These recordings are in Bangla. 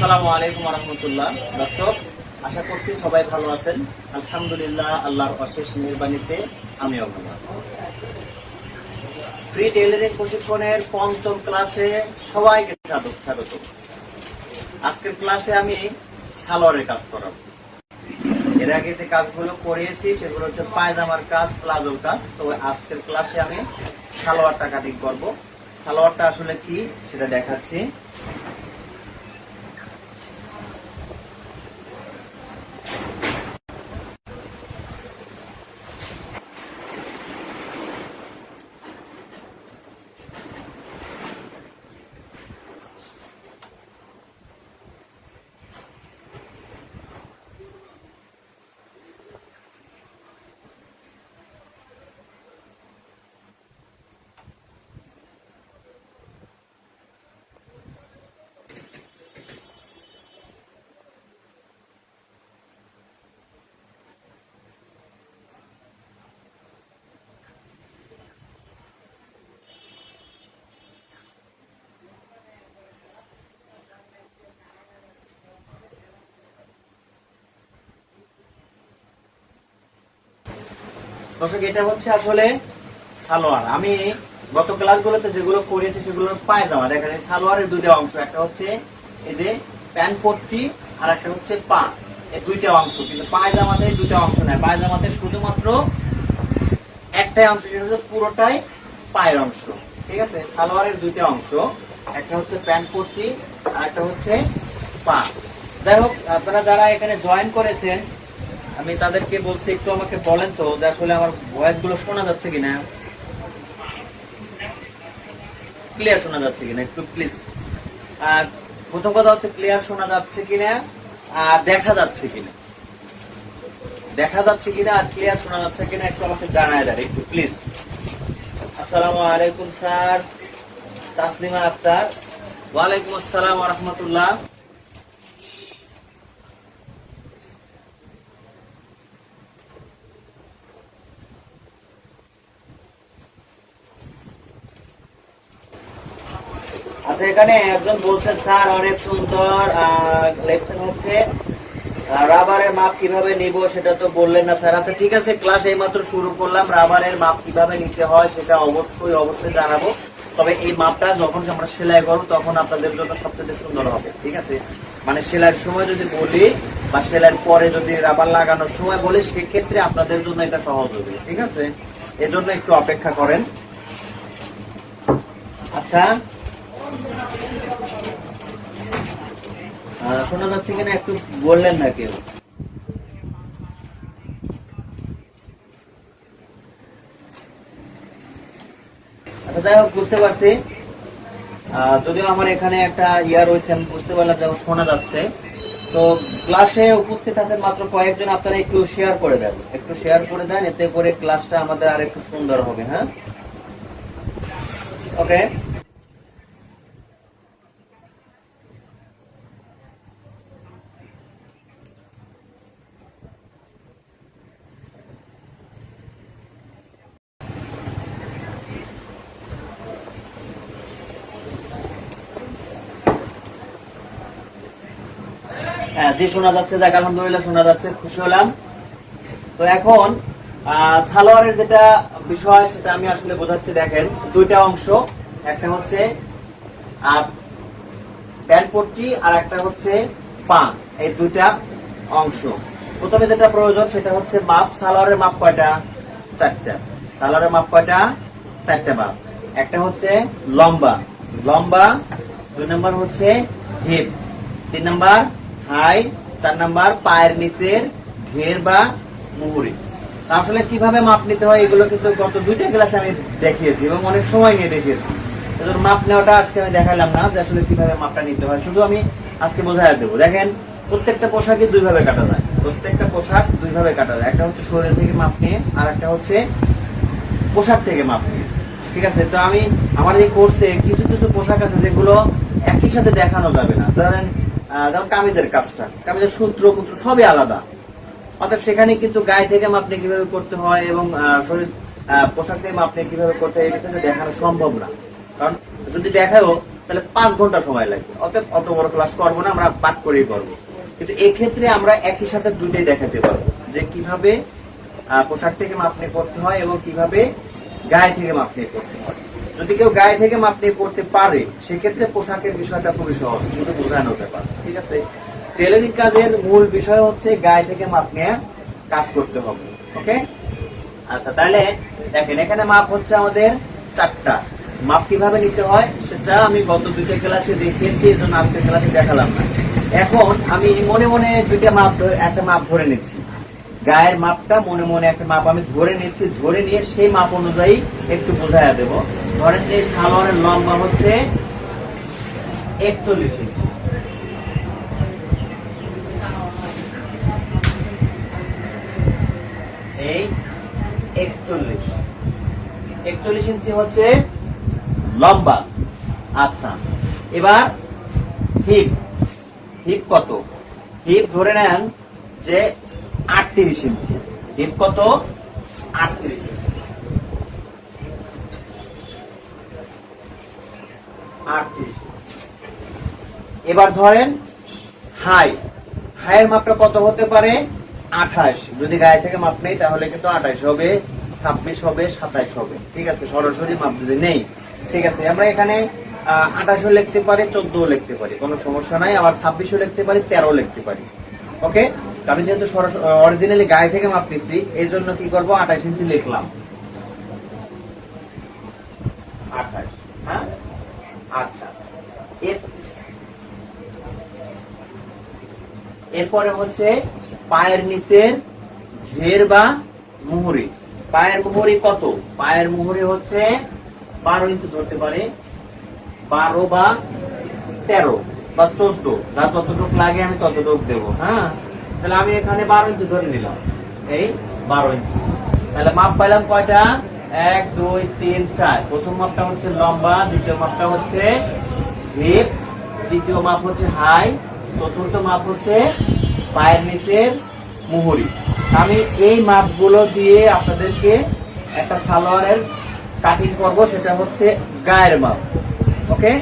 আসসালামু আলাইকুম ওয়া রাহমাতুল্লাহ। দর্শক, আশা করছি সবাই ভালো আছেন। আলহামদুলিল্লাহ, আল্লাহর অশেষ মেহেরবানিতে আমিও ভালো আছি। ফ্রি টেইলরিং প্রশিক্ষণের পঞ্চম ক্লাসে সবাইকে স্বাগত। আজকের ক্লাসে আমি সালোয়ারের কাজ করাবো। এর আগে যে কাজগুলো করিয়েছি সেগুলো হচ্ছে পায়জামার কাজ, প্লাজোর কাজ। তো আজকের ক্লাসে আমি সালোয়ারটা কাটিং করবো। সালোয়ারটা আসলে কি সেটা দেখাচ্ছি। দর্শক, এটা হচ্ছে আসলে সালোয়ার। আমি গত ক্লাসগুলোতে যেগুলো করেছি সেগুলো পায়জামা। দেখেন, এই সালোয়ারের দুইটা অংশ, একটা হচ্ছে এই যে প্যান্ট পট্টি আর একটা হচ্ছে পা। এই দুইটা অংশ, কিন্তু পায়জামাতে দুইটা অংশ নয়। পায়জামাতে শুধুমাত্র একটাই অংশ, সেটা হচ্ছে পুরোটাই পায়ের অংশ। ঠিক আছে, সালোয়ারের দুইটা অংশ, একটা হচ্ছে প্যান্ট পট্টি আর একটা হচ্ছে পা। যাই হোক, আপনারা যারা এখানে জয়েন করেছেন আমি তাদেরকে বলছি একটু আমাকে বলেন তো যে আসলে আমার ভয়েস গুলো শোনা যাচ্ছে কিনা, ক্লিয়ার শোনা যাচ্ছে কিনা একটু প্লিজ। আর প্রথম কথা হচ্ছে ক্লিয়ার শোনা যাচ্ছে কিনা আর দেখা যাচ্ছে কিনা আর ক্লিয়ার শোনা যাচ্ছে কিনা একটু আমাকে জানায় দেন একটু প্লিজ। আসসালামু আলাইকুম স্যার। তাসলিমা আক্তার, ওয়ালাইকুম আসসালাম ওয়া রাহমাতুল্লাহ। আচ্ছা, এখানে একজন বলছেন স্যার অনেক সুন্দর লেকচার হচ্ছে, রাবারের মাপ কিভাবে নিব সেটা তো বললেন না স্যার। আচ্ছা ঠিক আছে, ক্লাস এইমাত্র শুরু করলাম, রাবারের মাপ কিভাবে নিতে হয় সেটা অবশ্যই জানাবো। তবে এই মাপটা যখন আমরা সেলাই করবো তখন আপনাদের জন্য সবচেয়ে সুন্দর হবে। ঠিক আছে, মানে সেলাইয়ের সময় যদি বলি বা সেলাইয়ের পরে যদি রাবার লাগানোর সময় বলি সেক্ষেত্রে আপনাদের জন্য এটা সহজ হবে। ঠিক আছে, এজন্য একটু অপেক্ষা করেন। আচ্ছা, শোনা যাচ্ছে কিনা একটু বললেন না কেউ। আচ্ছা যাই হোক, বুঝতে পারছি। যদিও আমার এখানে একটা ইয়ার রয়েছে, আমি বুঝতে পারলাম যেমন শোনা যাচ্ছে। তো ক্লাসে উপস্থিত আছেন মাত্র কয়েকজন, আপনারা একটু শেয়ার করে দেন, এতে করে ক্লাসটা আমাদের আর একটু সুন্দর হবে। হ্যাঁ, ওকে। হ্যাঁ জি, শোনা যাচ্ছে। যাক, আলহামদুলিল্লাহ শোনা যাচ্ছে, খুশি হলাম। তো এখন সালোয়ারের যেটা বিষয় সেটা আমি আসলে বোঝাচ্ছি। দেখেন, দুইটা অংশ, একটা হচ্ছে প্যান্ট পট্টি আর একটা হচ্ছে পা। এই দুইটা অংশ। প্রথমে যেটা প্রয়োজন সেটা হচ্ছে মাপ। সালোয়ারের মাপ কয়টা? চারটা। সালোয়ারের মাপ কয়টা? চারটা মাপ। একটা হচ্ছে লম্বা, 2 নম্বর হচ্ছে হিপ, 3 নম্বর হাই, 4 নম্বর পায়ের নিচের ঘের বা মুহুরি। আসলে কিভাবে মাপ নিতে হয় এগুলো কিন্তু গত 2টা ক্লাসে আমি দেখিয়েছি এবং অনেক সময় নিয়ে দেখিয়েছি। মাপ নেওয়াটা আজকে আমি দেখালাম না যে আসলে কিভাবে মাপটা নিতে হয়, শুধু আমি আজকে বোঝাই দেবো। দেখেন, প্রত্যেকটা পোশাকই দুইভাবে কাটা যায়। একটা হচ্ছে শরীর থেকে মাপ নিয়ে, আর একটা হচ্ছে পোশাক থেকে মাপ নিয়ে। ঠিক আছে, তো আমি আমার এই কোর্সে কিছু কিছু পোশাক আছে যেগুলো একই সাথে দেখানো যাবে না। ধরেন যেমন কামিজের কাজটা, কামিজের সূত্র সবই আলাদা। অর্থাৎ সেখানে কিন্তু গায়ে থেকে মাপনি কিভাবে করতে হয় এবং শরীর পোশাক থেকে মাপনি কিভাবে করতে হয় এটা কিন্তু দেখানো সম্ভব না। কারণ যদি দেখাও তাহলে 5 ঘন্টা সময় লাগবে। অতএব অত বড় ক্লাস করবো না, আমরা পাঠ করেই করবো। কিন্তু এক্ষেত্রে আমরা একই সাথে দুইটাই দেখাতে পারবো, যে কিভাবে পোশাক থেকে মাপ নিয়ে করতে হয় এবং কিভাবে গায়ে থেকে মাপ নিয়ে করতে হয়। যদি কেউ গায়ে থেকে মাপ নিয়ে করতে পারে, সেক্ষেত্রে পোশাকের বিষয়টা খুবই সহজ, শুধু বোঝানো ব্যাপার। ঠিক আছে, টেলারিং কাজের মূল বিষয় হচ্ছে গায়ে থেকে মাপ নিয়ে কাজ করতে হবে। ওকে, আচ্ছা, তাহলে দেখেন এখানে মাপ হচ্ছে আমাদের 4টা। মাপ কিভাবে নিতে হয় সেটা আমি গত 2টা ক্লাসে দেখিয়েছি, এই জন্য আজকের ক্লাসে দেখালাম না। এখন আমি মনে মনে একটা মাপ ধরে নিচ্ছি, গায়ের মাপটা মনে মনে একটা মাপ আমি ধরে নিচ্ছি, ধরে নিয়ে সেই মাপ অনুযায়ী একটু বোঝাইয়া দেব। ধরেন যে সালোয়ারের লম্বা হচ্ছে 41 ইঞ্চি, এই 41 ইঞ্চি হচ্ছে লম্বা। আচ্ছা, এবার হিপ কত? হিপ ধরে নেন যে 38 ইঞ্চি। হিপ কত? 38 ইঞ্চি। 38। এবার ধরেন হাইয়ের মাপটা কত হতে পারে? 28। যদি গায়ে থেকে মাপ নেই তাহলে কিন্তু 28 হবে, 26 হবে, 27 হবে। ঠিক আছে, সরাসরি মাপ যদি নেই। ঠিক আছে, আমরা এখানে 28ও লিখতে পারি, 14ও লিখতে পারি, কোনো সমস্যা নাই। আবার 26ও লিখতে পারি, 13ও লিখতে পারি। ওকে, আমি যেহেতু অরিজিনালি গায়ে থেকে মাপ নিচ্ছি, এই জন্য কি করবো, 28 ইঞ্চি লিখলাম। 28। হ্যাঁ, আচ্ছা। এরপরে হচ্ছে পায়ের নিচের ঘের বা মুহুরি। পায়ের মুহুরি কত? পায়ের মুহুরি হচ্ছে 12 ইঞ্চি ধরতে পারে, 12 বা 13 বা 14, যা যতটুকু লাগে আমি ততটুকু দেবো। হ্যাঁ, তাহলে আমি এখানে 12 ইঞ্চি ধরে নিলাম, এই 12 ইঞ্চি। তাহলে মাপ পাইলাম কয়টা? 1 2 3 4। প্রথম মাপটা হচ্ছে লম্বা, দ্বিতীয় মাপটা হচ্ছে হিপ, তৃতীয় মাপ হচ্ছে হাই, চতুর্থ মাপ হচ্ছে পায়ের নিচের মুহুরি। আমি এই মাপগুলো দিয়ে আপনাদেরকে একটা সালোয়ারের কাটিং করব, সেটা হচ্ছে গায়ের মাপ। ওকে,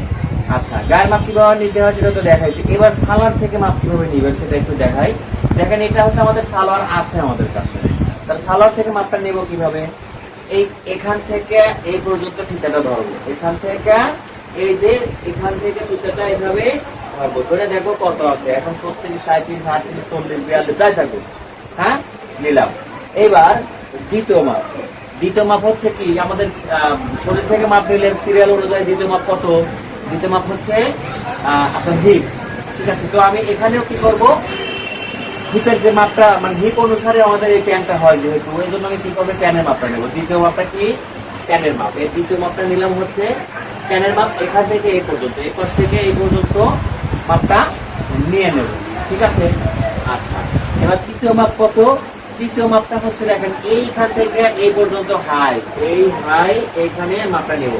আচ্ছা, গায়ের মাপ কিভাবে নিতে হয় সেটা তো দেখাইছি। এবার সালোয়ার থেকে মাপ কিভাবে নিবেন সেটা একটু দেখাই। দেখেন, এটা হচ্ছে আমাদের সালোয়ার আছে আমাদের কাছে, তাহলে সালোয়ার থেকে মাপটা নেব কিভাবে? এখান থেকে এই পর্যন্ত ফিতাটা ধরবো, এখান থেকে এই যে এখান থেকে ফিতাটা এইভাবে ধরবো, ধরে দেখো কত আছে। এখন 36 37 38 40 42 যাই থাকুক। হ্যাঁ, নিলাম। এবার দ্বিতীয় মাপ হচ্ছে কি, আমাদের শরীর থেকে মাপ নিলে সিরিয়াল অনুযায়ী দ্বিতীয় মাপ কত? দ্বিতীয় মাপ হচ্ছে আপনার হিপ। ঠিক আছে, তো আমি এখানেও কি করব, হিপের যে মাপটা, মানে হিপ অনুসারে আমাদের এই প্যান্টটা হয় যেহেতু, ওই জন্য আমি কি করবো, প্যানের মাপটা নেবো। দ্বিতীয় মাপটা কি? প্যানের মাপ। এই দ্বিতীয় মাপটা নিলাম হচ্ছে প্যানের মাপ, এখান থেকে এই পর্যন্ত, এই পাশ থেকে এই পর্যন্ত মাপটা নিয়ে নেব। ঠিক আছে, আচ্ছা। এবার তৃতীয় মাপ কত? তৃতীয় মাপটা হচ্ছে দেখেন, এইখান থেকে এই পর্যন্ত হাই, এই হাই এইখানে মাপটা নেব।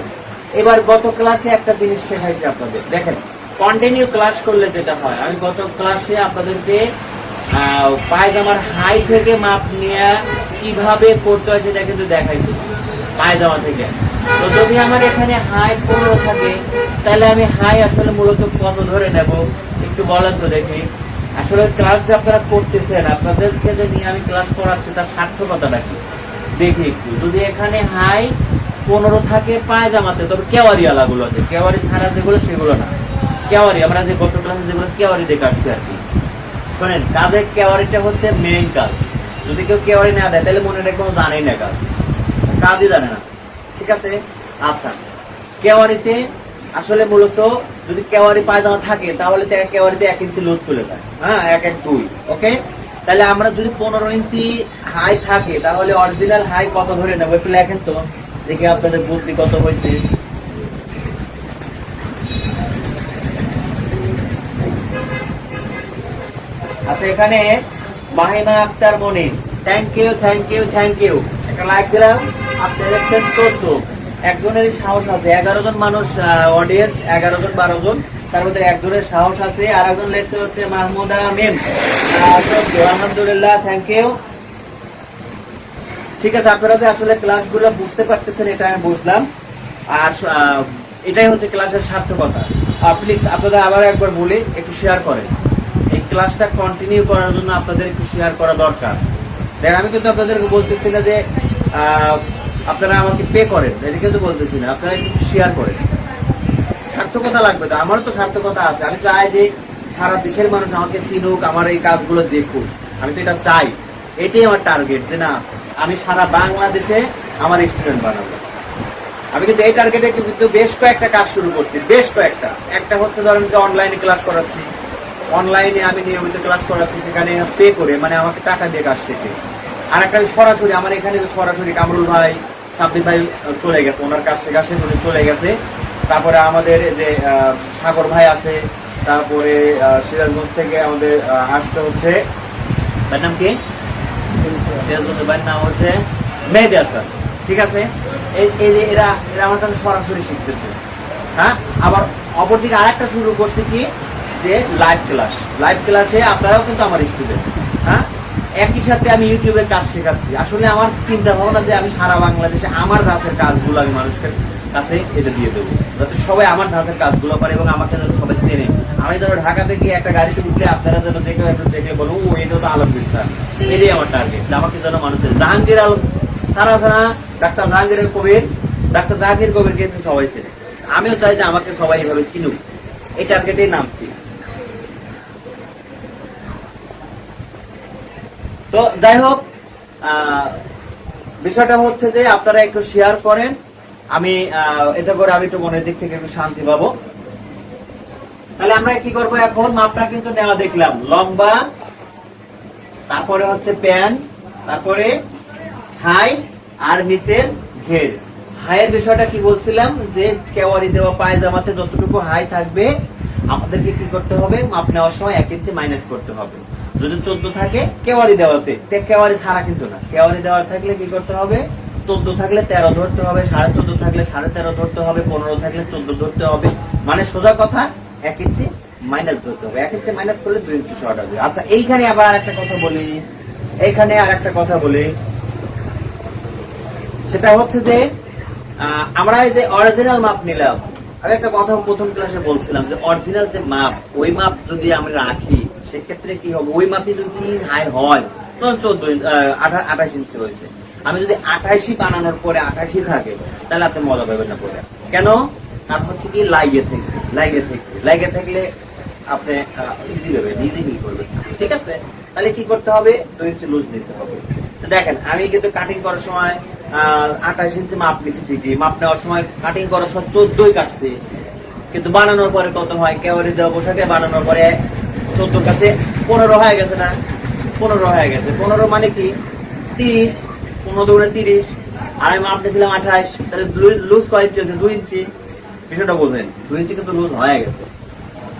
এবার গত ক্লাসে একটা জিনিস শেখাইছি আপনাদের, দেখেন কন্টিনিউ ক্লাস করলে যেটা হয়, আমি গত ক্লাসে আপনাদেরকে পায়জামার হাই থেকে মাপ নিয়ে কিভাবে করতে হয় সেটা কিন্তু দেখাইছি পায়জামা থেকে। তো যদি আমার এখানে হাই 15 থাকে, তাহলে আমি হাই আসলে মূলত কত ধরে নেব একটু বলেন তো দেখি। আসলে ক্লাস যে আপনারা করতেছেন, আপনাদেরকে যে নিয়ে আমি ক্লাস করাচ্ছি তার সার্থকতাটা কি দেখি একটু। যদি এখানে হাই 15 থাকে পায়জামাতে, তবে কেওয়ারি আলাগুলোতে, কেওয়ারি ছাড়া যেগুলো সেগুলো না, কেওয়ারি আমরা যে গত ক্লাসে যেগুলো কেওয়ারি দেখে আসছি আর কি। শোনেন, কাজের কেওয়ারিটা হচ্ছে মেইন কাজ। যদি কেউ কেওয়ারি না দেয় তাহলে মনে রাখবে জানেই না, কাজই জানে না। ঠিক আছে, আচ্ছা। কেওয়ারিতে আসলে মূলত যদি কেওয়ারি পায়জামা থাকে তাহলে কেওয়ারিতে 1 ইঞ্চি লোড চলে যায়। হ্যাঁ, 1 1 2। ওকে, তাহলে আমরা যদি 15 ইঞ্চি হাই থাকে তাহলে অরিজিনাল হাই কত ধরে নেবো একটু লেখেন তো দেখি, আপনাদের বুদ্ধি কত হয়েছে। আচ্ছা, এখানে মাহিমা আক্তার মনির, থ্যাংক ইউ। একটা লাইক দিলাম। আপনি দেখছেন 14, একজনেরই সাহস আছে। 11 জন মানুষ অডিয়েন্স, 11 জন 12 জন, তার মধ্যে একজনের সাহস আছে। আর একজন লেখছে হচ্ছে মাহমুদা মিম, আলহামদুলিল্লাহ, থ্যাংক ইউ। ঠিক আছে, আপনারা যে আসলে ক্লাসগুলো বুঝতে পারতেছেন এটা আমি বুঝলাম। আর এটাই হচ্ছে ক্লাসের সার্থকতা। প্লিজ আপনাদের আবার একবার বলে একটু শেয়ার করেন। এই ক্লাসটা কন্টিনিউ করার জন্য আপনাদের একটু শেয়ার করা দরকার। দেখেন আমি কিন্তু আপনাদেরকে বলতেছি না যে আপনারা আমাকে পে করেন, এটা কিন্তু বলতেছি না, আপনারা একটু শেয়ার করেন। সার্থকতা লাগবে তো, আমারও তো সার্থকতা আছে। আমি চাই যে সারা দেশের মানুষ আমাকে চিনুক, আমার এই কাজগুলো দেখুক, আমি তো এটা চাই। এটাই আমার টার্গেট, যে না আমি সারা বাংলাদেশে আমার স্টুডেন্ট বানাবো। আমি কিন্তু এই টার্গেটে কিন্তু বেশ কয়েকটা কাজ শুরু করছি, বেশ কয়েকটা। একটা হচ্ছে ধরেন যে অনলাইনে ক্লাস করাচ্ছি, অনলাইনে আমি নিয়মিত ক্লাস করাচ্ছি, সেখানে পে করে, মানে আমাকে টাকা দিয়ে কাজ শেখে। আর একটা সরাসরি আমার এখানে সরাসরি কামরুল ভাই, সাব্বির ভাই চলে গেছে, ওনার কাজ শেখা শেষ উনি চলে গেছে। তারপরে আমাদের যে সাগর ভাই আছে, তারপরে সিরাজগঞ্জ থেকে আমাদের আসতে হচ্ছে, তার নাম কি, সিরাজগঞ্জ ভাইয়ের নাম হচ্ছে মেহেদি হাসান। ঠিক আছে, এই যে এরা আমার কাছে সরাসরি শিখতেছে। হ্যাঁ, আবার অপরদিকে আরেকটা শুরু করছে কি, যে লাইভ ক্লাস। লাইভ ক্লাসে আপনারাও কিন্তু আমার স্টুডেন্ট। হ্যাঁ, একই সাথে আমি ইউটিউবে কাজ শেখাচ্ছি। আসলে আমার চিন্তা ভাবনা যে আমি সারা বাংলাদেশে আমার ধাঁচের কাজগুলো আমি মানুষের কাছে এটা দিয়ে দেবো, যাতে সবাই আমার ধাঁচের কাজগুলো পারে এবং আমাকে যেন সবাই চেনে। আমি যেন ঢাকা থেকে একটা গাড়িতে উঠলে আপনারা যেন দেখে বলো ও এটা তো আলমগীর স্যার। এটাই আমার টার্গেট, আমাকে যেন মানুষের জাহাঙ্গীর আলম সারা সারা ডাক্তার জাহাঙ্গীরের কবির, ডাক্তার জাহাঙ্গীর কবিরকে সবাই চেনে। আমিও চাই যে আমাকে সবাই এভাবে চিনুক, এই টার্গেটেই নামছি। তো যাই হোক, বিষয়টা হচ্ছে যে আপনারা একটু শেয়ার করেন। আমি এটা করে আমি একটু মনের দিক থেকে একটু শান্তি পাবো। তাহলে আমরা কি করবো এখন, মাপটা কিন্তু নেওয়া দেখলাম, লম্বা, তারপরে হচ্ছে প্যান, তারপরে হাই আর নিচের ঘের। হাইয়ের বিষয়টা কি বলছিলাম, যে কেওয়ারি দেওয়া পায়জামাতে যতটুকু হাই থাকবে আমাদেরকে কি করতে হবে, মাপ নেওয়ার সময় 1 ইঞ্চি মাইনাস করতে হবে। যদি 14 থাকে কেওয়ারি দেওয়াতে, কেওয়ারি ছাড়া কিন্তু না, কেওয়ারি দেওয়ার থাকলে কি করতে হবে, 14 থাকলে 13 ধরতে হবে, 14.5 থাকলে 13.5 ধরতে হবে, 15 থাকলে 14 ধরতে হবে। মানে সোজা কথা 1 ইঞ্চি মাইনাস ধরতে হবে। 1 ইঞ্চি মাইনাস করলে 2 ইঞ্চি শর্ট হবে। আচ্ছা, এইখানে আবার আরেকটা কথা বলি, সেটা হচ্ছে যে আমরা এই যে অরিজিনাল মাপ নিলাম। আমি একটা কথা প্রথম ক্লাসে বলছিলাম যে অরিজিনাল যে মাপ, ওই মাপ যদি আমি রাখি সেক্ষেত্রে কি হবে, ওই মাপে যদি হাই হয় তখন 28 ইঞ্চি হয়েছে। আমি যদি 28 বানানোর পরে 28 থাকে তাহলে আপনি মজা পাবেন না পরে। কেন? কারণ হচ্ছে কি, লাইগে থাকলে আপনি ইজি পাবেন, ইজি ফিল করবেন। ঠিক আছে, তাহলে কি করতে হবে, 2 ইঞ্চি লুজ দিতে হবে। দেখেন আমি কিন্তু কাটিং করার সময় 28 ইঞ্চি মাপ নিচ্ছি, ঠিকই মাপ নেওয়ার সময় কাটিং করার সময় 14 কাটছে, কিন্তু বানানোর পরে কত হয়, কেওয়ারি দেওয়া পোশাকে বানানোর পরে 14 কাছে 15 হয়ে গেছে না, 15 হয়ে গেছে। 15 মানে কি 30, 15 দৌড়ে 30, আর আমি মাপ নিয়েছিলাম 28, তাহলে লুজ কয় ইঞ্চি হচ্ছে, 2 ইঞ্চি। বিষয়টা বোঝেন, 2 ইঞ্চি কিন্তু লুজ হয়ে গেছে।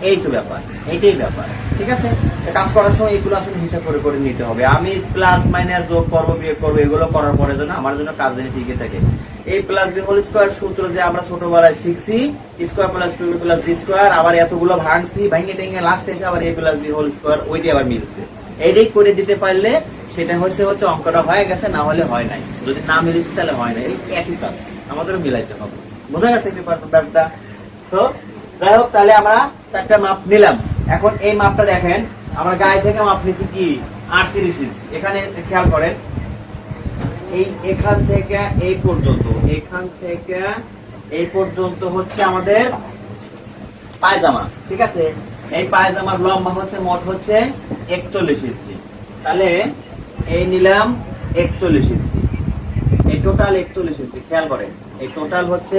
এই তো ব্যাপার, এইটাই ব্যাপার। ঠিক আছে, কাজ করার সময় এগুলো আসলে হিসাব করে করে নিতে হবে। আমি প্লাস মাইনাস যোগ করবো বিয়োগ করবো এগুলো করার পরে যেন আমার জন্য কাজ যেন শিখে থাকে। এই প্লাস বি হোল স্কোয়ার সূত্র যে আমরা ছোটবেলায় শিখছি, square plus 2b plus B square, আবার এতগুলো ভাঙছি, ভাঙে টেঙে লাস্ট এসে আবার a plus B whole square, ওইটি আবার মিলছে। এইটাই করে দিতে পারলে সেটা হচ্ছে অঙ্কটা হয়ে গেছে, না হলে হয় নাই। যদি না মিলেছে তাহলে হয় না, এই একই কাজ আমাদেরও মিলাইতে হবে। বোঝা গেছে ব্যাপারটা? তো যাই হোক, তাহলে আমরা 4টা মাপ নিলাম। এখন এই মাপটা দেখেন, আমরা গায়ে থেকে মাপ নিচ্ছি কি 38 ইঞ্চি। এখানে খেয়াল করেন, এখান থেকে এই পর্যন্ত হচ্ছে আমাদের পায়জামা। ঠিক আছে, এই পায়জামার লম্বা হচ্ছে মোট হচ্ছে 41 ইঞ্চি। তাহলে এই নিলাম 41 ইঞ্চি, এই টোটাল 41 ইঞ্চি। খেয়াল করেন, এই টোটাল হচ্ছে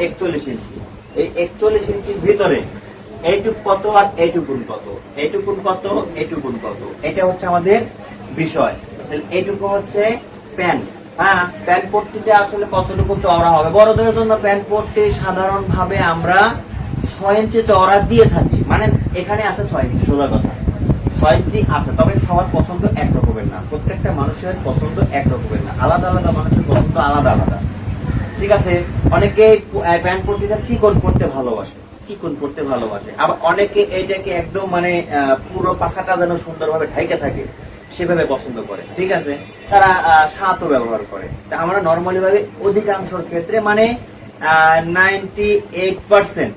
41 ইঞ্চি। এই 41 ইঞ্চির ভিতরে এইটুক কত আর এইটুকুন কত, এইটুকুন কত, এইটুকুন কত, এটা হচ্ছে আমাদের বিষয়। এইটুকু হচ্ছে প্যান্ট। হ্যাঁ, প্যান্ট পট্টিতে আসলে কতটুকু চওড়া হবে, বড়দের জন্য প্যান্ট পট্টি সাধারণ ভাবে আমরা 6 ইঞ্চি চওড়া দিয়ে থাকি। মানে এখানে আছে 6 ইঞ্চি, সোজা কথা 6 ইঞ্চি আছে। তবে সবার পছন্দ এক রকমের না, প্রত্যেকটা মানুষের পছন্দ এক রকমের না, আলাদা আলাদা মানুষের পছন্দ আলাদা আলাদা। ঠিক আছে, অনেকে প্যান্ট পট্টিটা চিকন পড়তে ভালোবাসে, আবার অনেকে এইটাকে একদম মানে পুরো পাছাটা যেন সুন্দরভাবে ঢাইকে থাকে সেভাবে পছন্দ করে। ঠিক আছে, তারা সাতও ব্যবহার করে। তা আমরা নর্মালি ভাবে অধিকাংশের ক্ষেত্রে মানে 98%,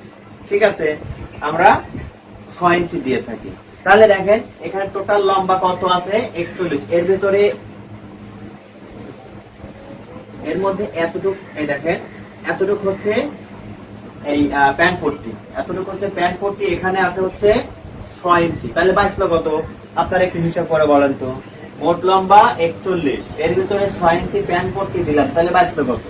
ঠিক আছে, আমরা 6 ইঞ্চি দিয়ে থাকি। তাহলে দেখেন এখানে টোটাল লম্বা কত আছে 41, এর ভিতরে এর মধ্যে এতটুক, এই দেখেন এতটুক হচ্ছে এই প্যান্ট পট্টি, এতটুকু হচ্ছে প্যান্ট পট্টি, এখানে আছে হচ্ছে 6 ইঞ্চি। তাহলে বাঁচলো কত আপনারা একটু হিসাব করে বলেন তো। মোট লম্বা 41, এর ভিতরে 6 ইঞ্চি প্যান্ট পট্টি দিলাম, তাহলে বাঁচলো কত?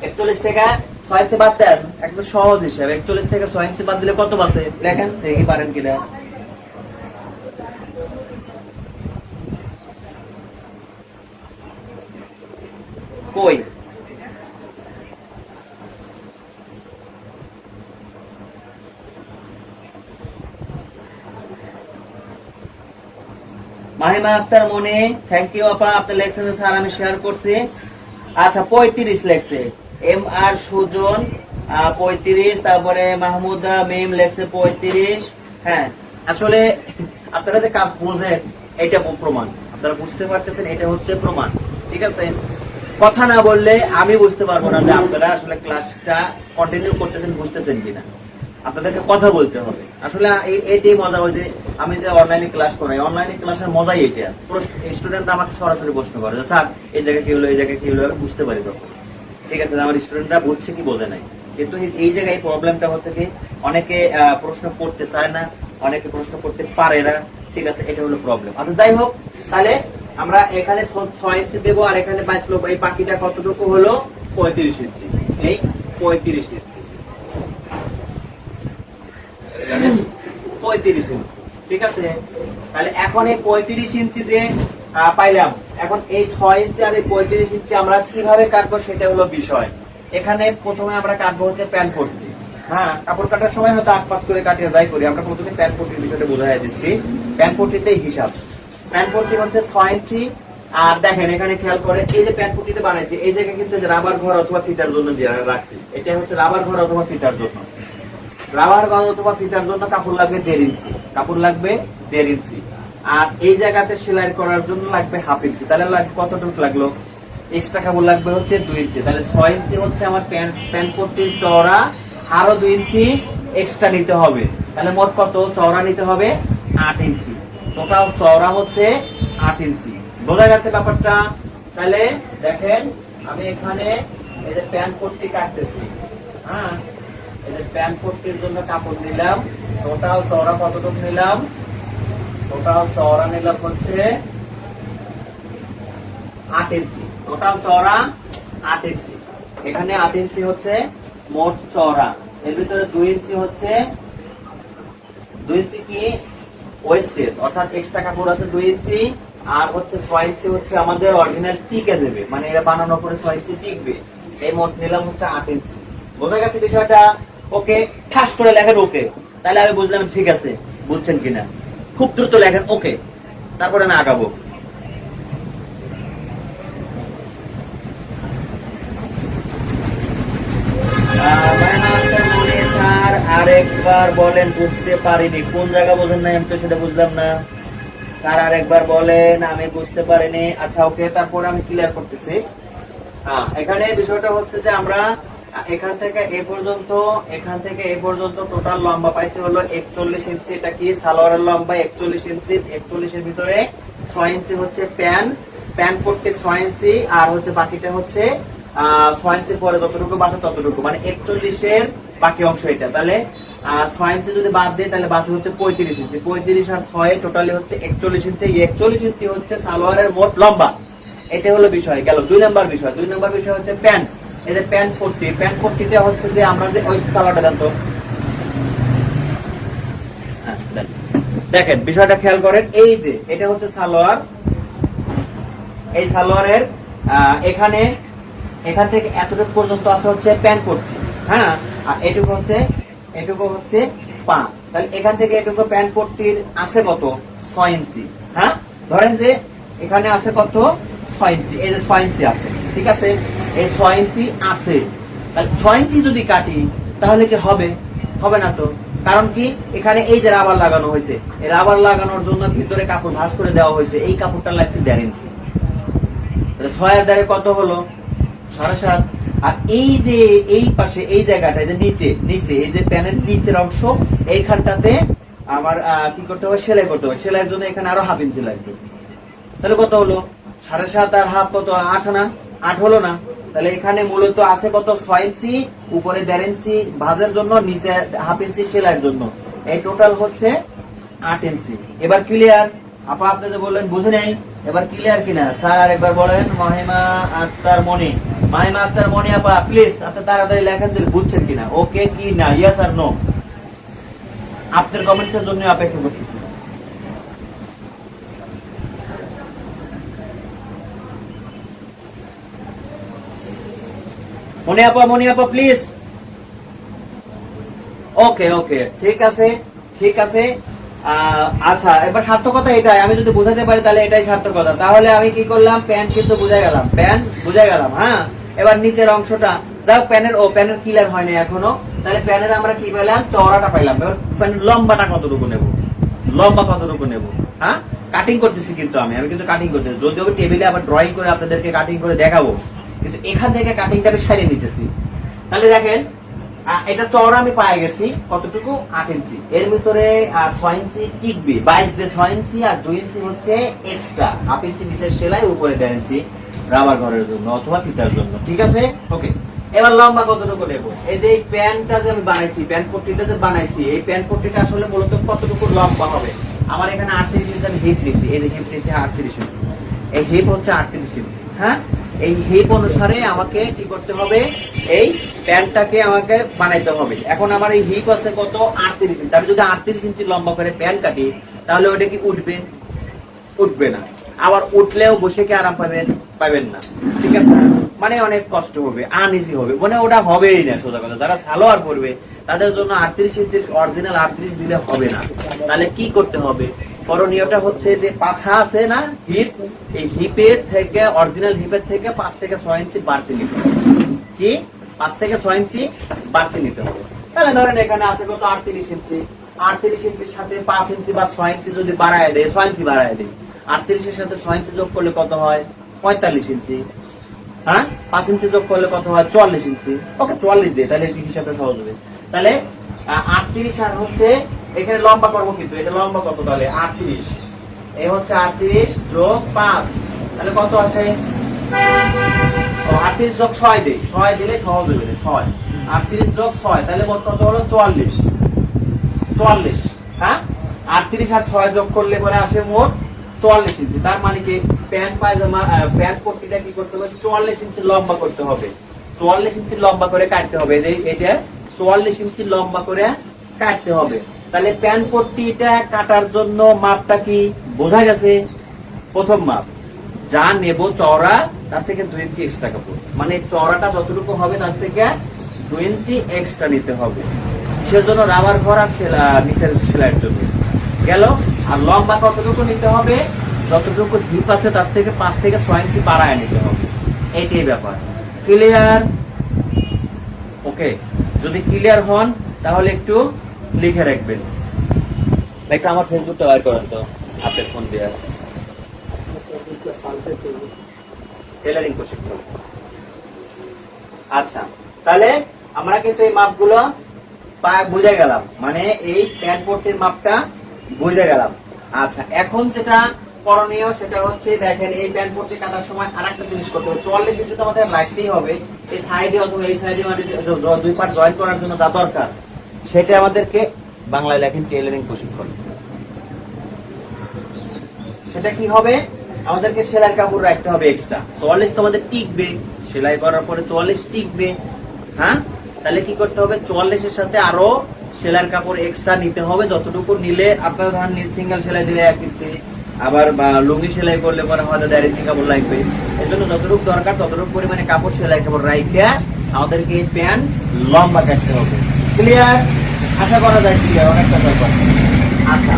41 থেকে 6 ইঞ্চি বাদ দেন, একদম সহজ হিসাব। 41 থেকে 6 ইঞ্চি বাদ দিলে কত বাঁচে দেখেন, দেখি পারেন কিনা। কই মাহিমা আক্তার মনে, থ্যাংক ইউ আপা, আপনার লেখছেন স্যার আমি শেয়ার করছি। আচ্ছা 35 লেখছে এম আর সুজন, 35, তারপরে মাহমুদা মিম লেখছে 35। হ্যাঁ আসলে আপনারা যে কাজ বুঝেন এটা প্রমাণ, আপনারা বুঝতে পারতেছেন, এটা হচ্ছে প্রমাণ, ঠিক আছে। কথা না বললে আমি বুঝতে পারবো না যে আপনারা আসলে ক্লাসটা কন্টিনিউ করতেছেন, বুঝতেছেন কিনা। আপনাদেরকে কথা বলতে হবে। আসলে এটাই মজা, ওই যে আমি যে অনলাইনে ক্লাস করাই, অনলাইনে ক্লাসের মজাই এটা। স্টুডেন্ট আমাকে সরাসরি প্রশ্ন করে যে স্যার এই জায়গায় কি হলো, এই জায়গায় কি হলো, আমি বুঝতে পারি তখন, ঠিক আছে, আমার স্টুডেন্টরা বুঝছে কি বোঝে নাই। কিন্তু এই জায়গায় প্রবলেমটা হচ্ছে কি অনেকে প্রশ্ন করতে চায় না, অনেকে প্রশ্ন করতে পারে না, ঠিক আছে, এটা হলো প্রবলেম। আচ্ছা যাই হোক, তাহলে আমরা এখানে 6 ইঞ্চি দেবো, আর এখানে 22 লোক, এই বাকিটা কতটুকু হলো 35 ইঞ্চি, এই 35 ইঞ্চি, 35 ইঞ্চি, ঠিক আছে। তাহলে এখন এই 35 ইঞ্চি যে পাইলাম, এখন এই 6 ইঞ্চি আর এই 35 ইঞ্চি আমরা কিভাবে কাটবো সেটা হলো বিষয়। এখানে প্রথমে আমরা কাটবো হচ্ছে প্যান্ট পট্টি। হ্যাঁ, কাপড় কাটার সময় হয়তো 8-5 করে কাটিয়ে যাই করি, আমরা প্রথমে প্যান্ট পট্টির বিষয়টা বোঝাই দিচ্ছি। প্যান্ট পট্টিতেই হিসাব, প্যান্ট পট্টি হচ্ছে 6 ইঞ্চি। আর দেখেন এখানে খেয়াল করে, এই যে প্যান্ট পট্টিটা বানাইছি, এই জায়গায় কিন্তু রাবার ঘর অথবা ফিতার জন্য রাখছি, এটা হচ্ছে রাবার ঘর অথবা ফিতার জন্য। রাবার ঘর অথবা ফিতার জন্য কাপড় লাগবে 1.5 ইঞ্চি, কাপড় লাগবে 1.5 ইঞ্চি। আর এই জায়গাতে সেলাই করার জন্য লাগবে 1/2 ইঞ্চি। তাহলে কতটুকু লাগলো, এক্সট্রা কাপড় লাগবে হচ্ছে 2 ইঞ্চি। তাহলে 6 ইঞ্চি হচ্ছে আমার প্যান্ট পট্টির চওড়া, আরো 2 ইঞ্চি এক্সট্রা নিতে হবে। তাহলে মোট কত চওড়া নিতে হবে 8 ইঞ্চি। টোটাল চওড়া হচ্ছে 8 ইঞ্চি। বোঝা গেছে ব্যাপারটা? তাহলে দেখেন আমি এখানে এই যে প্যান্ট পট্টি কাটতেছি, হ্যাঁ, এই যে প্যান্ট পট্টির জন্য কাপড় নিলাম, টোটাল চওড়া কতটুকু নিলাম, টোটাল চওড়া নিলাম হচ্ছে 8 ইঞ্চি। টোটাল চওড়া 8 ইঞ্চি, এখানে 8 ইঞ্চি হচ্ছে মোট চওড়া। এর ভিতরে 2 ইঞ্চি হচ্ছে, 2 ইঞ্চি কি ওয়েস্টেজ, অর্থাৎ এক্সট্রা কাপড় আছে 2 ইঞ্চি। আর হচ্ছে 6 ইঞ্চি হচ্ছে আমাদের অরিজিনাল টিকে যাবে, মানে এটা বানানোর পরে 6 ইঞ্চি টিকবে। এই মোট নিলাম হচ্ছে 8 ইঞ্চি। বোঝা গেছে বিষয়টা? ওকে, ঠাস করে লেখেন ওকে, তাহলে আমি বুঝলাম ঠিক আছে, বুঝছেন কিনা। খুব দ্রুত লেখেন ওকে, তারপরে আমি আগাবো। স্যার আরেকবার বলেন, বুঝতে পারিনি। কোন জায়গা বোঝেন না, আমি তো সেটা বুঝলাম না। স্যার আরেকবার বলেন, আমি বুঝতে পারিনি। আচ্ছা ওকে, তারপরে আমি ক্লিয়ার করতেছি। হ্যাঁ, এখানে বিষয়টা হচ্ছে যে আমরা এখান থেকে এ পর্যন্ত টোটাল লম্বা পাইছি হলো 41 ইঞ্চি। এটা কি সালোয়ারের লম্বা 41 ইঞ্চি। 41 এর ভিতরে 6 ইঞ্চি হচ্ছে প্যান্ট পট্টি 6 ইঞ্চি, আর হচ্ছে বাকিটা হচ্ছে 6 ইঞ্চির পরে যতটুকু বাঁচে ততটুকু, মানে 41 এর বাকি অংশ এটা। তাহলে 6 ইঞ্চি যদি বাদ দিই তাহলে বাঁচে হচ্ছে 35 ইঞ্চি। 35 আর 6 টোটালি হচ্ছে 41 ইঞ্চি। 41 ইঞ্চি হচ্ছে সালোয়ারের মোট লম্বা। এটা হলো বিষয় গেল। 2 নম্বর বিষয়, 2 নম্বর বিষয় হচ্ছে প্যান্ট। এই যে প্যান্ট পট্টিটা হচ্ছে যে আমরা যে ওই কালারটা দেন তো, দেখেন বিষয়টা খেয়াল করেন। এই যে এটা হচ্ছে সালোয়ার, এই সালোয়ারের এখান থেকে এতটুকু পর্যন্ত আছে হচ্ছে প্যান্ট পট্টি, হ্যাঁ, আর এটুকু হচ্ছে পা। তাহলে এখান থেকে এটুকু প্যান্ট পট্টির আছে কত 6 ইঞ্চি। হ্যাঁ, ধরেন যে এখানে আছে কত 6 ইঞ্চি, এই যে 6 ইঞ্চি আছে, ঠিক আছে, এই 6 ইঞ্চি আছে। তাহলে 6 ইঞ্চি যদি কাটি তাহলে কি হবে? হবে না তো। কারণ কি এখানে এই যে রাবার লাগানো হয়েছে, এই রাবার লাগানোর জন্য ভিতরে কাপড় ভাঁজ করে দেওয়া হয়েছে, এই কাপড়টা লাগছে 1.5 ইঞ্চি। 6 আর 1.5 কত হলো 7.5। আর এই যে এই পাশে এই জায়গাটা এই যে নিচে নিচে এই যে প্যানের নিচের অংশ এইখানটাতে আমার কি করতে হবে, সেলাই করতে হবে। সেলাইয়ের জন্য এখানে আরো 1/2 ইঞ্চি লাগবে। তাহলে কত হলো, 7.5 আর হাফ কত, 8 না, 8 হলো না। তাহলে এখানে মূলত আছে কত, 6 ইঞ্চি, উপরে 1.5 ইঞ্চি ভাঁজের জন্য, নিচে 1/2 ইঞ্চি সেলাইয়ের জন্য। এই টোটাল হচ্ছে 8 ইঞ্চি। এবার ক্লিয়ার? আপা আপনি যে বললেন বুঝে নেই, এবার ক্লিয়ার কিনা স্যার আর একবার বলেন। মাহিমা আক্তার মনি, মাহিমা আক্তার মনি আপা প্লিজ আপনি তাড়াতাড়ি লেখেন যে বুঝছেন কিনা, ওকে কি না, ইয়েস আর নো। আপনার কমেন্টসের জন্য অপেক্ষা করতেছি। মনি আপা প্লিজ। ওকে ওকে, ঠিক আছে ঠিক আছে। আচ্ছা, এবার সার্থকতা এটাই, আমি যদি বুঝাতে পারি তাহলে এটাই সার্থকতা। তাহলে আমি কি করলাম, প্যান্ট কিন্তু বুঝে গেলাম, প্যান্ট বুঝে গেলাম। হ্যাঁ, এবার নিচের অংশটা যাও, প্যানের ক্লিয়ার হয়নি এখনো। তাহলে প্যানের আমরা কি পেলাম, চওড়াটা পাইলাম। এবার প্যানের লম্বাটা কতটুকু নেব, লম্বা কতটুকু নেব। হ্যাঁ, কাটিং করতেছি কিন্তু আমি কিন্তু কাটিং করতেছি, যদিও আমি টেবিলে আবার ড্রয়িং করে আপনাদেরকে কাটিং করে দেখাবো, কিন্তু এখান থেকে কাটিংটা আমি সারিয়ে নিতেছি। তাহলে দেখেন, এটা চওড়া আমি পাই গেছি কতটুকু, 8 ইঞ্চি। এর ভিতরে 6 ইঞ্চি টিকবে, 22 6 ইঞ্চি আর 2 ইঞ্চি হচ্ছে এক্সট্রা, 1/2 ইঞ্চি নিচের সেলাই, উপরে 1.5 ইঞ্চি রাবার ঘরের জন্য অথবা ফিতার জন্য। ঠিক আছে, ওকে। এবার লম্বা কতটুকু নেব, এই যে প্যান্টটা যে আমি বানাইছি, প্যান্ট পট্টিটা যে বানাইছি, এই প্যান্ট পট্টিটা আসলে মূলত কতটুকু লম্বা হবে। আমার এখানে 38 ইঞ্চি আমি হিপ নিছি, এই যে হিপ নিছি 38 ইঞ্চি, এই হিপ হচ্ছে 38 ইঞ্চি। হ্যাঁ, এই হিপ অনুসারে আমাকে কি করতে হবে, এই প্যান্টটাকে আমাকে বানাইতে হবে। এখন আমার এই হিপ আছে কত, 38 ইঞ্চি। আমি যদি 38 ইঞ্চি লম্বা করে প্যান্ট কাটি, তাহলে ওটা কি উঠবে, উঠবে না। আবার উঠলেও বসে কি আরাম পাবেন না। ঠিক আছে, মানে অনেক কষ্ট হবে, আনইজি হবে, মানে ওটা হবেই না। সোজা কথা, যারা সালোয়ার পরবে তাদের জন্য 38 ইঞ্চির অরিজিনাল 38 দিলে হবে না। তাহলে কি করতে হবে, করণীয়টা হচ্ছে যে পাছা আছে না হিপ, এই হিপের থেকে, অরিজিনাল হিপের থেকে 5 থেকে 6 ইঞ্চি বাড়তি নিতে হবে। কি, 5 থেকে 6 ইঞ্চি বাড়তি নিতে হবে। তাহলে ধরেন এখানে আছে কত, 38 ইঞ্চি। 38 ইঞ্চির সাথে 5 ইঞ্চি বা 6 ইঞ্চি যদি বাড়ায় দেয়, 6 ইঞ্চি বাড়ায় দেয়, 38 এর সাথে 6 ইঞ্চি যোগ করলে কত হয়, 45 ইঞ্চি। হ্যাঁ, 5 ইঞ্চি যোগ করলে কত হয়, 44 ইঞ্চি। ওকে, 44 দিয়ে, তাহলে এই হিসাবটা সহজ হবে। তাহলে 38 আর হচ্ছে এখানে লম্বা করবো, কিন্তু এটা লম্বা কত, তাহলে 38, এই হচ্ছে 38 যোগ 5, তাহলে কত আসে, 38 যোগ 6 দেই, 6 দিলে সহজ হবে, 6, 38 যোগ 6, তাহলে মোট কত হলো, 44। হ্যাঁ, 38 আর 6 যোগ করলে পরে আসে মোট 44 ইঞ্চি। তার মানে কি, প্যান্ট পায়জামা প্যান্ট পট্টিটা কি করতে হবে, 44 ইঞ্চি লম্বা করতে হবে, 44 ইঞ্চি লম্বা করে কাটতে হবে। এটা 44 ইঞ্চি লম্বা করে কাটতে হবে। তাহলে প্যান্ট পট্টিটা কাটার জন্য মাপটা কি বোঝা গেছে। প্রথম মাপ যা নেব চওড়া, তার থেকে 2 ইঞ্চি এক্সট্রা কাপড়, মানে চওড়াটা যতটুকু হবে তার থেকে 2 ইঞ্চি এক্সট্রা নিতে হবে, সেজন্য রাবার ঘর আর নিচের সেলাইয়ের জন্য গেল। আর লম্বা কতটুকু নিতে হবে, যতটুকু হিপ আছে তার থেকে 5 থেকে 6 ইঞ্চি বাড়ায় নিতে হবে। এইটাই ব্যাপার। ক্লিয়ার? ওকে, যদি ক্লিয়ার হন তাহলে একটু লিখে রাখবেন। একটা আমার ফেসবুকটা বার করেন তো, আপনার ফোন দিয়ে টেলারিং প্রশিক্ষণ। আচ্ছা, তাহলে আমরা কিন্তু এই মাপগুলো বুঝে গেলাম, মানে এই প্যান্ট পট্টির মাপটা বুঝে গেলাম। আচ্ছা, এখন যেটা করণীয় সেটা হচ্ছে, দেখেন এই প্যান্ট পট্টি কাটার সময় আরেকটা জিনিস করতে হবে, 44 ইঞ্চি তো আমাদের রাখতেই হবে। এই সাইডে অথবা এই সাইডে মানে 2 পার্ট জয়েন করার জন্য যা দরকার, সেটা আমাদেরকে বাংলায় লেখেন টেলারিং প্রশিক্ষণ। সেটা কি হবে, আমাদেরকে সেলাইয়ের কাপড় রাখতে হবে এক্সট্রা। 44 তো আমাদের টিকবে, সেলাই করার পরে 44 টিকবে। হ্যাঁ, তাহলে কি করতে হবে, 44 এর সাথে আরো সেলাইয়ের কাপড় এক্সট্রা নিতে হবে। যতটুকু নিলে আপনারা ধরেন সিঙ্গেল সেলাই দিলে 1 ইঞ্চি, আবার লুঙ্গি সেলাই করলে পরে হয়তো 1.5 ইঞ্চি কাপড় লাগবে। এর জন্য যতটুকু দরকার ততটুকু পরিমাণে কাপড় সেলাই কাপড় রাইখে আমাদেরকে প্যান্ট লম্বা কাটতে হবে। ক্লিয়ার? আশা করা যায় ক্লিয়ার, অনেকটা ব্যাপার। আচ্ছা,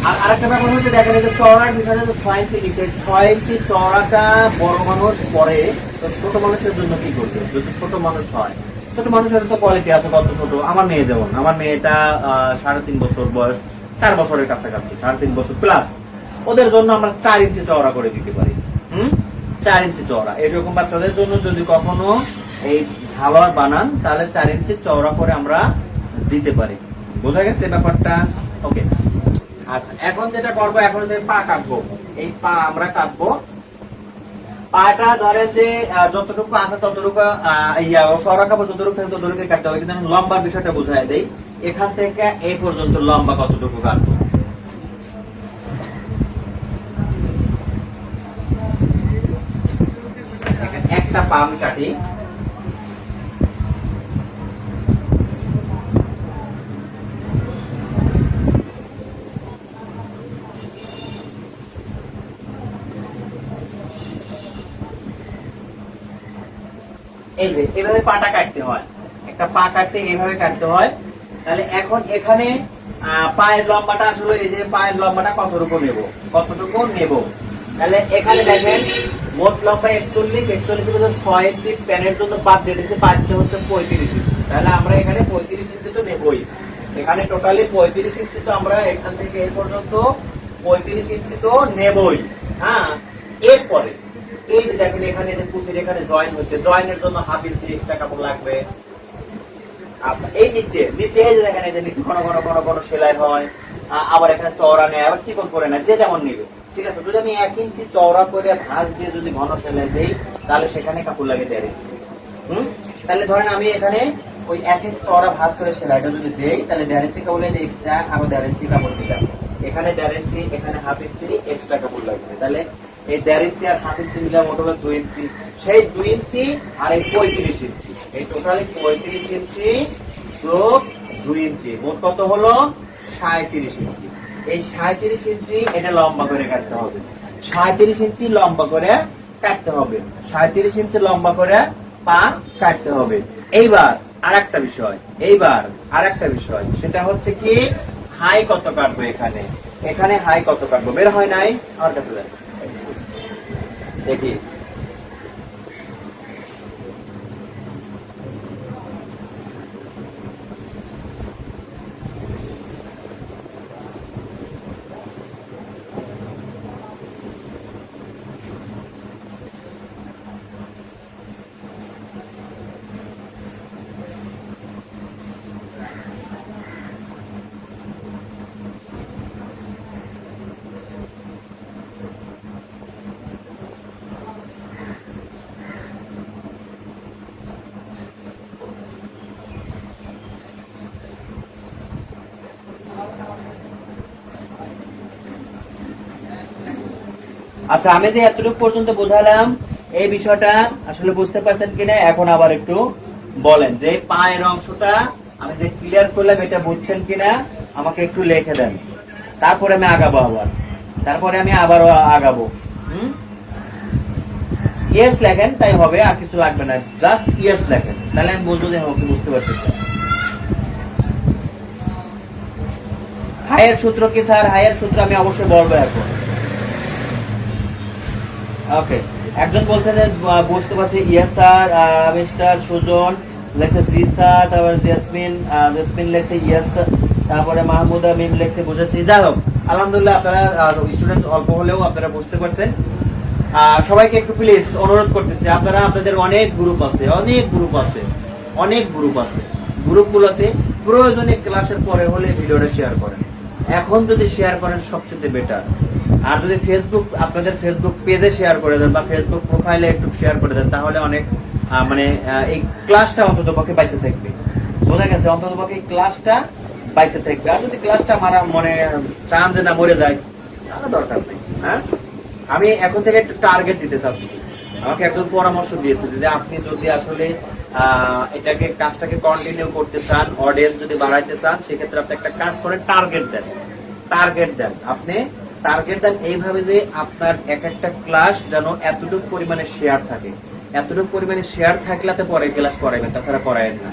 আর আরেকটা ব্যাপার হচ্ছে, দেখেন এই যে চওড়ার বিষয়টা 6 ইঞ্চি লিখে, 6 ইঞ্চি চওড়াটা বড় মানুষ পরে, তো ছোট মানুষের জন্য কি করবে, যদি ছোট মানুষ হয়, ছোট মানুষের তো কোয়ালিটি আছে, কত ছোট, আমার মেয়ে যেমন, আমার মেয়েটা 3.5 বছর বয়স, 4 বছরের কাছাকাছি, 3.5 বছর প্লাস, ওদের জন্য আমরা 4 ইঞ্চি চওড়া করে দিতে পারি। 4 ইঞ্চি চওড়া। এরকম বাচ্চাদের জন্য যদি কখনো এই সালোয়ার বানান তাহলে 4 ইঞ্চি চওড়া করে আমরা দিতে পারি। বোঝা গেছে ব্যাপারটা? ওকে। আচ্ছা, এখন যেটা করবো, এখন যে পা কাটবো, এই পা আমরা কাটবো। পাটা ধরে যে যতটুকু আছে ততটুকু সরা কাপড় যতটুকু থাকে ততটুকু কাটতে হবে, কিন্তু আমি লম্বার বিষয়টা বুঝাই দেই। এখান থেকে এই পর্যন্ত লম্বা কতটুকু কাটবো, একটা পা আমি কাটি। এই যে এভাবে পাটা কাটতে হয়, একটা পা কাটতে এইভাবে কাটতে হয়। তাহলে এখন এখানে পায়ের লম্বাটা আসলে এই যে পায়ের লম্বাটা কতটুকু নেব, তাহলে এখানে দেখেন মোট লম্বা 41 6 ইঞ্চি প্যানের জন্য বাদ দিয়ে দিয়েছে, বাচ্চা হচ্ছে 35 ইঞ্চি। তাহলে আমরা এখানে 35 ইঞ্চি তো নেবই, এখানে টোটালি 35 ইঞ্চি তো আমরা এখান থেকে এই পর্যন্ত 35 ইঞ্চি তো নেবই। হ্যাঁ, এরপরে এই যে দেখেন এখানে যে কুচির এখানে জয়েন হচ্ছে, জয়েনের জন্য হাফ ইঞ্চি এক্সট্রা কাপড় লাগবে। আচ্ছা, এই নিচে এই যে দেখেন এই যে নিচে ঘন ঘন ঘন ঘন সেলাই হয়, আবার এখানে চওড়া নেয়, আবার চিকন করে নেয়, যে যেমন নিবে। ঠিক আছে, যদি আমি 1 ইঞ্চি চওড়া করে ভাঁজ দিয়ে যদি ঘন সেলাই দেই তাহলে সেখানে কাপড় লাগে 1.5 ইঞ্চি। তাহলে ধরেন আমি এখানে ওই 1 ইঞ্চি চওড়া ভাঁজ করে সেলাইটা যদি দেই তাহলে 1.5 ইঞ্চি কাপড় লাগে, এক্সট্রা আরো 1.5 ইঞ্চি কাপড় দিলাম, এখানে 1.5 ইঞ্চি, এখানে হাফ ইঞ্চি এক্সট্রা কাপড় লাগবে। তাহলে এই 1.5 ইঞ্চি আর হাফ ইঞ্চি মিলে মোট হলো 2 ইঞ্চি। সেই 2 ইঞ্চি আর এই 35 ইঞ্চি, এই টোটালি 35 ইঞ্চি যোগ 2 ইঞ্চি, মোট কত হলো 37 ইঞ্চি। এই 37 ইঞ্চি এটা লম্বা করে কাটতে হবে, 37 ইঞ্চি লম্বা করে কাটতে হবে, 37 ইঞ্চি লম্বা করে পা কাটতে হবে। এইবার আরেকটা বিষয়, সেটা হচ্ছে কি হাই কত কাটবো, এখানে হাই কত কাটবো বের হয় নাই আমার কাছে, দেখি। আচ্ছা, আমি যে এতটুকু পর্যন্ত বোঝালাম এই বিষয়টা আসলে বুঝতে পারছেন কিনা, এখন আবার একটু বলেন যে পায়ের অংশটা আমি যে ক্লিয়ার করলাম এটা বুঝছেন কিনা, আমাকে একটু লিখে দেন, তারপরে আমি আগাবো, আবারও আগাবো। ইয়েস লেখেন, তাই হবে, আর কিছু লাগবে না, জাস্ট ইয়েস লেখেন, তাহলে আমি বলবো যে আমাকে বুঝতে পারতেছি। হায়ের সূত্র কি স্যার? হায়ের সূত্র আমি অবশ্যই বলবো এখন। ওকে, একজন বলছে যে বুঝতে পারছি, ইয়েস স্যার, মিস্টার সুজন লেখছে জি স্যার, তারপরে জেসমিন লেখছে ইয়েস, তারপরে মাহমুদা মিম লেখছে বুঝেছি। যাই হোক, আলহামদুলিল্লাহ আপনারা স্টুডেন্ট অল্প হলেও আপনারা বুঝতে পারছেন। সবাইকে একটু প্লিজ অনুরোধ করতেছি, আপনারা আপনাদের অনেক গ্রুপ আছে, গ্রুপগুলোতে প্রয়োজনে ক্লাসের পরে হলে ভিডিওটা শেয়ার করেন। এখন যদি শেয়ার করেন সবচেয়ে বেটার। আর যদি আপনাদের ফেসবুক পেজে শেয়ার করে দেন বা ফেসবুক প্রোফাইলে একটু শেয়ার করে দেন, তাহলে অনেক এই ক্লাসটা অন্তত পক্ষে বাইসে থাকবে। বোঝা গেছে? অন্তত পক্ষে ক্লাসটা বাইসে থাকবে। আর যদি ক্লাসটা চান যে না মরে যায়, তাহলে দরকার নেই। হ্যাঁ, আমি এখন থেকে একটু টার্গেট দিতে চাচ্ছি। আমাকে একজন পরামর্শ দিয়েছে যে আপনি যদি আসলে এটাকে কাজটাকে কন্টিনিউ করতে চান, অডিয়েন্স যদি বাড়াইতে চান, সেক্ষেত্রে আপনি একটা কাজ করেন, টার্গেট দেন। আপনি টার্গেট দেন এইভাবে যে আপনার এক একটা ক্লাস যেন এতটুকু পরিমাণে শেয়ার থাকে, থাকলে পরে ক্লাস করাবেন, তাছাড়া করাবেন না।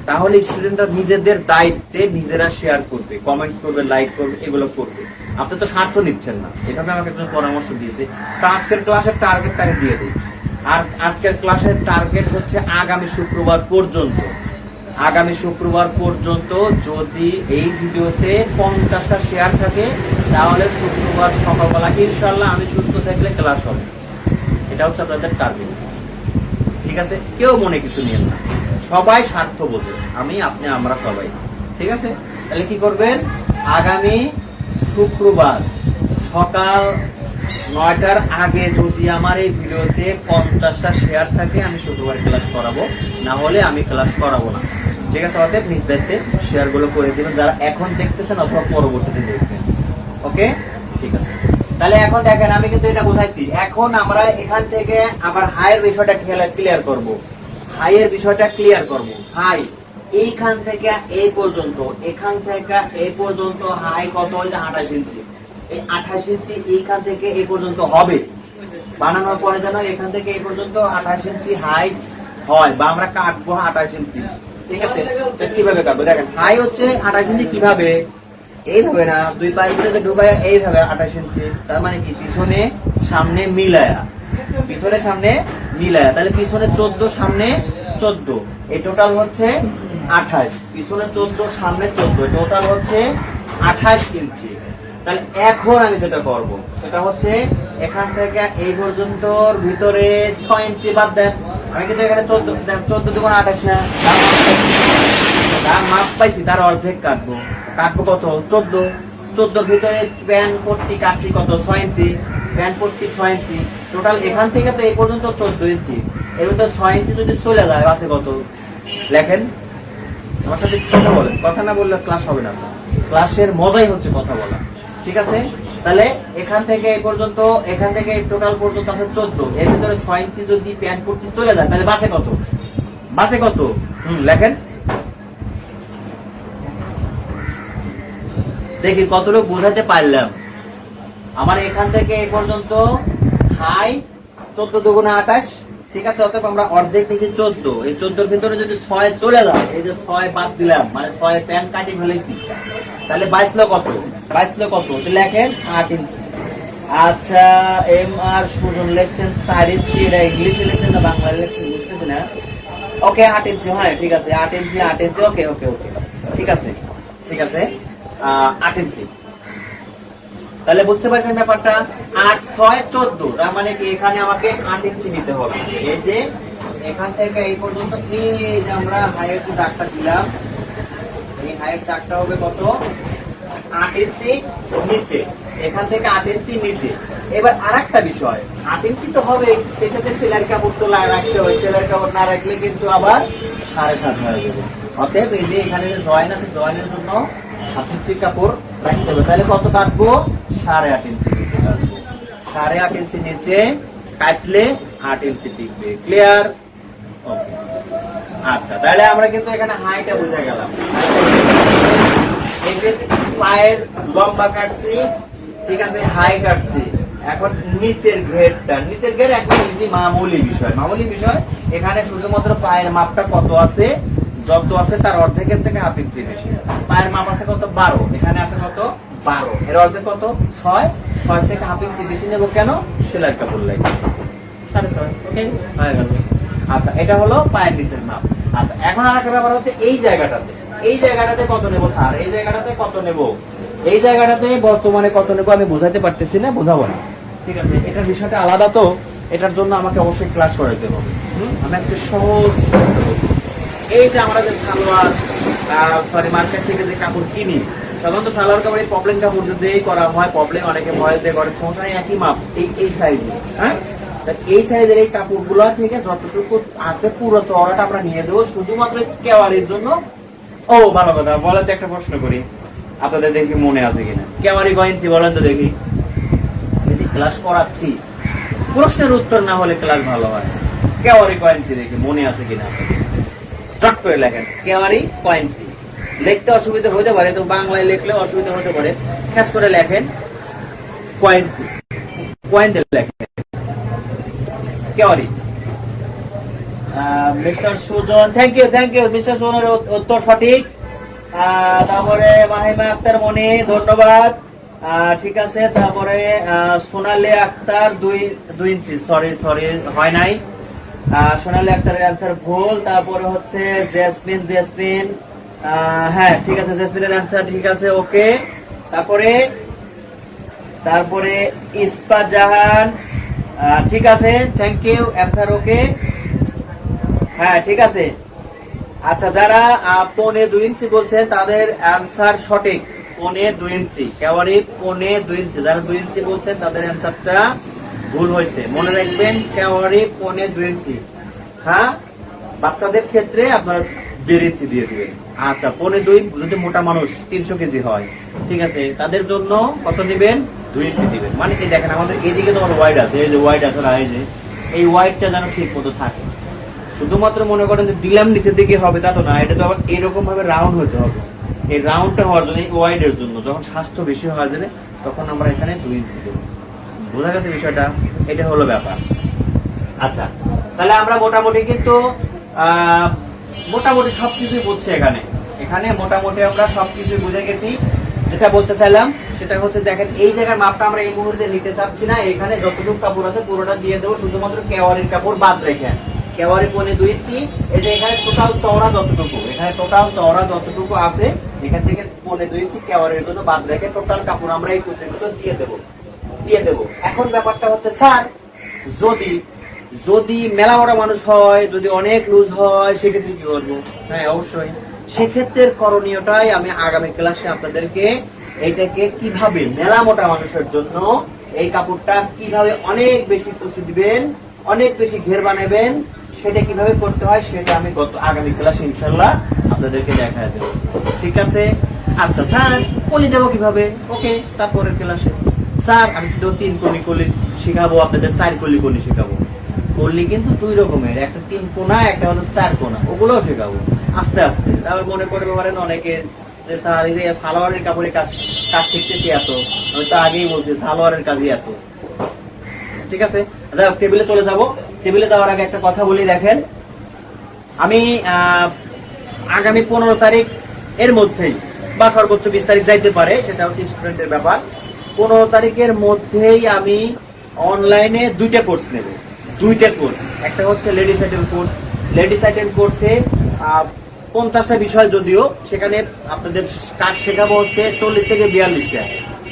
তাহলে স্টুডেন্টরা নিজেদের দায়িত্বে নিজেরা শেয়ার করবে, কমেন্টস করবে, লাইক করবে, এগুলো করবে। আপনি তো স্বার্থ নিচ্ছেন না, এভাবে আমাকে একজন পরামর্শ দিয়েছে। তো আজকের ক্লাসের টার্গেটটাকে দিয়ে দিই। আর আজকের ক্লাসের টার্গেট হচ্ছে আগামী শুক্রবার পর্যন্ত যদি এই ভিডিওতে 50টা শেয়ার থাকে, তাহলে শুক্রবার সকালবেলা ইনশাআল্লাহ আমি সুস্থ থাকলে ক্লাস হবে। এটা হচ্ছে আপনাদের টার্গেট। ঠিক আছে, কেউ মনে কিছু নিয়ে না, সবাই স্বার্থ বোঝে, আমি আপনি আমরা সবাই, ঠিক আছে। তাহলে কি করবেন, আগামী শুক্রবার সকাল 9টার আগে যদি আমার এই ভিডিওতে 50টা শেয়ার থাকে আমি শুক্রবার ক্লাস করাবো, না হলে আমি ক্লাস করাবো না, ঠিক আছে। অতএব নিজ দায়িত্বে শেয়ার গুলো করে দিবেন যারা এখন দেখতেছেন অথবা পরবর্তীতে দেখবেন, ওকে, ঠিক আছে। তাহলে এখন দেখেন আমি কিন্তু এটা বোঝাইছি, এখন আমরা এখান থেকে আবার হাইয়ের বিষয়টা ক্লিয়ার করব, হাইয়ের বিষয়টা ক্লিয়ার করব। হাই এইখান থেকে এই পর্যন্ত, এখান থেকে এই পর্যন্ত হাই কত, ওই যে 28 ইঞ্চি, এই 28 ইঞ্চি এইখান থেকে এই পর্যন্ত হবে, বানানোর পরে যেন এখান থেকে এই পর্যন্ত 28 ইঞ্চি হাই হয়, বা আমরা কাটবো 28 ইঞ্চি, ঠিক আছে। কিভাবে কাটবো দেখেন, হাই হচ্ছে 28 ইঞ্চি, কিভাবে, এইভাবে না, দুই পায়ের ভিতরে ঢুকায় এইভাবে 28 ইঞ্চি, তার মানে কি পিছনে সামনে মিলায়া, পিছনে সামনে মিলায়া, তাহলে পিছনে 14 সামনে 14, এই টোটাল হচ্ছে 28, পিছনে 14 সামনে 14, টোটাল হচ্ছে 28 ইঞ্চি। তাহলে এখন আমি যেটা করব সেটা হচ্ছে এখান থেকে এই পর্যন্ত ভিতরে 6 ইঞ্চি বাদ দেন, আমি কিন্তু এখানে 14 দুগুণ 28 না, তার মাপ পাইছি, তার অর্ধেক কাটবো, কাটবো কত, 14 ভিতরে প্যান্ট পট্টি কাটছি কত, 6 ইঞ্চি, প্যান্ট পট্টি 6 ইঞ্চি, টোটাল এখান থেকে তো এই পর্যন্ত 14 ইঞ্চি, এর মধ্যে 6 ইঞ্চি যদি চলে যায় আছে কত, লেখেন, আমার সাথে কথা বলেন, কথা না বললে ক্লাস হবে না, ক্লাসের মজাই হচ্ছে কথা বলা, ঠিক আছে। তাহলে এখান থেকে এই পর্যন্ত, এখান থেকে টোটাল পর্যন্ত আছে 14, এর ভিতরে 6 ইঞ্চি যদি প্যান্ট পট্টি চলে যায় তাহলে বাসে কত, বাসে কত, লেখেন দেখি কতটুকু বোঝাতে পারলাম। আমার এখান থেকে এই পর্যন্ত হাই 14 দুগুণে 28, ঠিক আছে, অতএব আমরা অর্ধেক নিচে 14, এই 14 ভিতরে যদি 6 চলে যায়, এই যে 6 বাদ দিলাম, মানে 6 প্যান্ট কাটি ফেলেছি, তাহলে 22 কত, 22 কত, লেখেন 8 ইঞ্চি। আচ্ছা, এম আর সুজন লেখছেন 4 ইঞ্চি, এটা ইংলিশে লেখছেন না বাংলায় লেখছেন বুঝতেছি না, ওকে 8 ইঞ্চি, হ্যাঁ ঠিক আছে, 8 ইঞ্চি, 8 ইঞ্চি, ওকে ওকে ওকে, ঠিক আছে, ঠিক আছে, 8 ইঞ্চি। তাহলে বুঝতে পারছেন ব্যাপারটা, 8 6 14, তার মানে কি এখানে আমাকে 8 ইঞ্চি নিতে হবে, এই যে এখান থেকে এই পর্যন্ত, এই যে আমরা হাইয়ের যে দাগটা দিলাম, এই হাইয়ের দাগটা হবে কত, 8 ইঞ্চি নিচে, এখান থেকে 8 ইঞ্চি নিচে। এবার আরেকটা বিষয়, 8 ইঞ্চি তো হবে, সেটাতে সেলাইয়ের কাপড় তো রাখতে হবে, সেলাইয়ের কাপড় না রাখলে কিন্তু আবার 7.5 হয়ে যাবে, অতএব এই যে এখানে যে জয়েন আছে, জয়েনের জন্য 7 ইঞ্চি কাপড় রাখতে হবে, তাহলে কত কাটবো, 8.5 ইঞ্চি নিচে কাটবো, 8.5 ইঞ্চি নিচে কাটলে 8 ইঞ্চি টিকবে, ক্লিয়ার, ওকে। আচ্ছা, তাহলে আমরা কিন্তু এখানে হাইটা বুঝে গেলাম, এই যে পায়ের লম্বা কাটছি, ঠিক আছে, হাই কাটছি, এখন নিচের ঘেরটা, নিচের ঘের একদম ইজি, মামুলি বিষয়, মামুলি বিষয়, এখানে শুধুমাত্র পায়ের মাপটা কত আছে, যত আছে তার অর্ধেকের থেকে 1/2 ইঞ্চি বেশি, পায়ের মাপ আছে কত 12, এখানে আছে কত 12, এর অর্ধেক কত 6, 6 থেকে 1/2 ইঞ্চি বেশি নেব, কেন, সেলাই কাপড় লাগে 6.5, ওকে হয়ে গেল। আচ্ছা, এটা হলো পায়ের নিচের মাপ। আচ্ছা, এখন আরেকটা ব্যাপার হচ্ছে এই জায়গাটাতে, এই জায়গাটাতে কত নেব স্যার, এই জায়গাটাতে কত নেব, এই জায়গাটাতে বর্তমানে কত নেব আমি বোঝাতে পারতেছি না, বোঝাবো না, ঠিক আছে, এটার বিষয়টা আলাদা, তো এটার জন্য আমাকে অবশ্যই ক্লাস করাতে হবে, আমি আজকে সহজ, এই যে আমরা যে সালোয়ার সরি মার্কেট থেকে যে কাপড় কিনি, সাধারণত সালোয়ার কাপড় এই প্রবলেম কাপড় দিয়েই করা হয়, প্রবলেম অনেকে ভয় দিয়ে করে, সমস্যা একই মাপ, এই সাইজে, হ্যাঁ, এই সাইজের এই কাপড়গুলো থেকে যতটুকু আছে পুরো চওড়াটা আমরা নিয়ে দেবো শুধুমাত্র কেওয়ারির জন্য। ও ভালো কথা, বলেন তো একটা প্রশ্ন করি, আপনাদের দেখি মনে আছে কিনা, কেওয়ারি কয় ইঞ্চি বলেন তো দেখি, আমি যে ক্লাস করাচ্ছি প্রশ্নের উত্তর না হলে ক্লাস ভালো হয়, কেওয়ারি কয় ইঞ্চি দেখি মনে আছে কিনা, চট করে লেখেন কেওয়ারি কয় ইঞ্চি, লিখতে অসুবিধা হতে পারে, তো বাংলায় লিখলে অসুবিধা হতে পারে, খেস করে লেখেন কয় ইঞ্চি, পয়েন্টে লেখেন কেওয়ারি। Mister Sujan, thank you mister সুজনের উত্তর সঠিক। তারপরে মাহিমা আক্তার মনি, ধন্যবাদ, ঠিক আছে। তারপরে সোনালী আক্তার 2 ইঞ্চি, সরি হয় নাই, সোনালী আক্তারের অ্যান্সার ভুল। তারপরে হচ্ছে জেসমিন, হ্যাঁ ঠিক আছে, জেসমিনের অ্যান্সার ঠিক আছে, ওকে। তারপরে ইস্পাত জাহান, ঠিক আছে, থ্যাংক ইউ, অ্যান্সার ওকে। হ্যাঁ ঠিক আছে। আচ্ছা, যারা 1.25 ইঞ্চি বলছেন তাদের অ্যান্সার সঠিক। 1.25 ইঞ্চি, কেওয়ারি 1.25 ইঞ্চি, যারা 2 ইঞ্চি বলছেন তাদের অ্যান্সারটা ভুল হয়েছে। মনে রাখবেন কেওয়ারি 1.25 ইঞ্চি। হ্যাঁ, বাচ্চাদের ক্ষেত্রে আপনারা 1.5 ইঞ্চি দিয়ে দিবেন। আচ্ছা, 1.25 যদি মোটা মানুষ 300 কেজি হয়, ঠিক আছে, তাদের জন্য কত দিবেন? 2 ইঞ্চি দিবেন। মানে কি দেখেন, আমাদের এদিকে তোমার ওয়াইড আছে, এই যে ওয়াইড আছে না, এই যে এই ওয়াইডটা যেন ঠিক মতো থাকে। শুধুমাত্র মনে করেন যে দিলাম নিচের দিকে হবে তা তো না, এটা তো আবার এরকম ভাবে রাউন্ড হতে হবে। এই রাউন্ডটা হওয়ার জন্য, এই ওয়াইডের জন্য, যখন স্বাস্থ্য বেশি হয়ে যাবে তখন আমরা এখানে 2 ইঞ্চি দেবো। বোঝা গেছে বিষয়টা? এটা হলো ব্যাপার। আচ্ছা, তাহলে আমরা মোটামুটি কিন্তু মোটামুটি সবকিছুই বুঝছি এখানে। এখানে মোটামুটি আমরা সবকিছুই বুঝে গেছি। যেটা বলতে চাইলাম সেটা হচ্ছে, দেখেন এই জায়গার মাপটা আমরা এই মুহূর্তে নিতে চাচ্ছি না। এখানে যতটুকু কাপড় আছে পুরোটা দিয়ে দেবো, শুধুমাত্র কেওয়ারির কাপড় বাদ রেখে। কেওয়ারি 1.25 ইঞ্চি, এই যে এখানে টোটাল চওড়া যতটুকু, এখানে টোটাল চওড়া যতটুকু আছে এখান থেকে 1.25 ইঞ্চি কেওয়ারির জন্য বাদ রেখে টোটাল কাপড় আমরা এই কুচির ভিতর দিয়ে দেবো। এখন ব্যাপারটা হচ্ছে, স্যার যদি মেলা বড় মানুষ হয়, যদি অনেক লুজ হয়, সেক্ষেত্রে কি করবো? হ্যাঁ অবশ্যই, সেক্ষেত্রে করণীয়টাই আমি আগামী ক্লাসে আপনাদেরকে এইটাকে কিভাবে মেলা মোটা মানুষের জন্য এই কাপড়টা কিভাবে অনেক বেশি কুচি দিবেন, অনেক বেশি ঘের বানাবেন, সেটা কিভাবে করতে হয় সেটা আমি আগামী ক্লাসে ইনশাল্লাহ আপনাদেরকে দেখা দেবো। ঠিক আছে? আচ্ছা স্যার, কলি দেবো কিভাবে? ওকে, তারপরের ক্লাসে। স্যার আমি তো 3 কলি শিখাবো, আপনাদের 4 কলি শিখাবো। কলি কিন্তু 2 রকমের, একটা 3 কোনা, একটা হলো 4 কোনা, ওগুলোও শেখাবো আস্তে আস্তে। তাহলে মনে করতে পারেন অনেকে যে স্যার এই যে সালোয়ারের কাপড়ের কাজ শিখতেছি এত, আমি তো আগেই বলছি সালোয়ারের কাজই এত। ঠিক আছে, টেবিলে চলে যাব। টেবিলে যাওয়ার আগে একটা কথা বলি, দেখেন আমি আগামী 15 তারিখ এর মধ্যেই বা সর্বোচ্চ 20 তারিখ যাইতে পারে, সেটা হচ্ছে স্টুডেন্টের ব্যাপার। 15 তারিখের মধ্যেই আমি অনলাইনে 2টা কোর্স নেব। 2টা কোর্স, একটা হচ্ছে ladies item course. Ladies item কোর্সে 50টা বিষয়, যদিও সেখানে আপনাদের কাজ শেখাবো হচ্ছে 40 থেকে 42টা।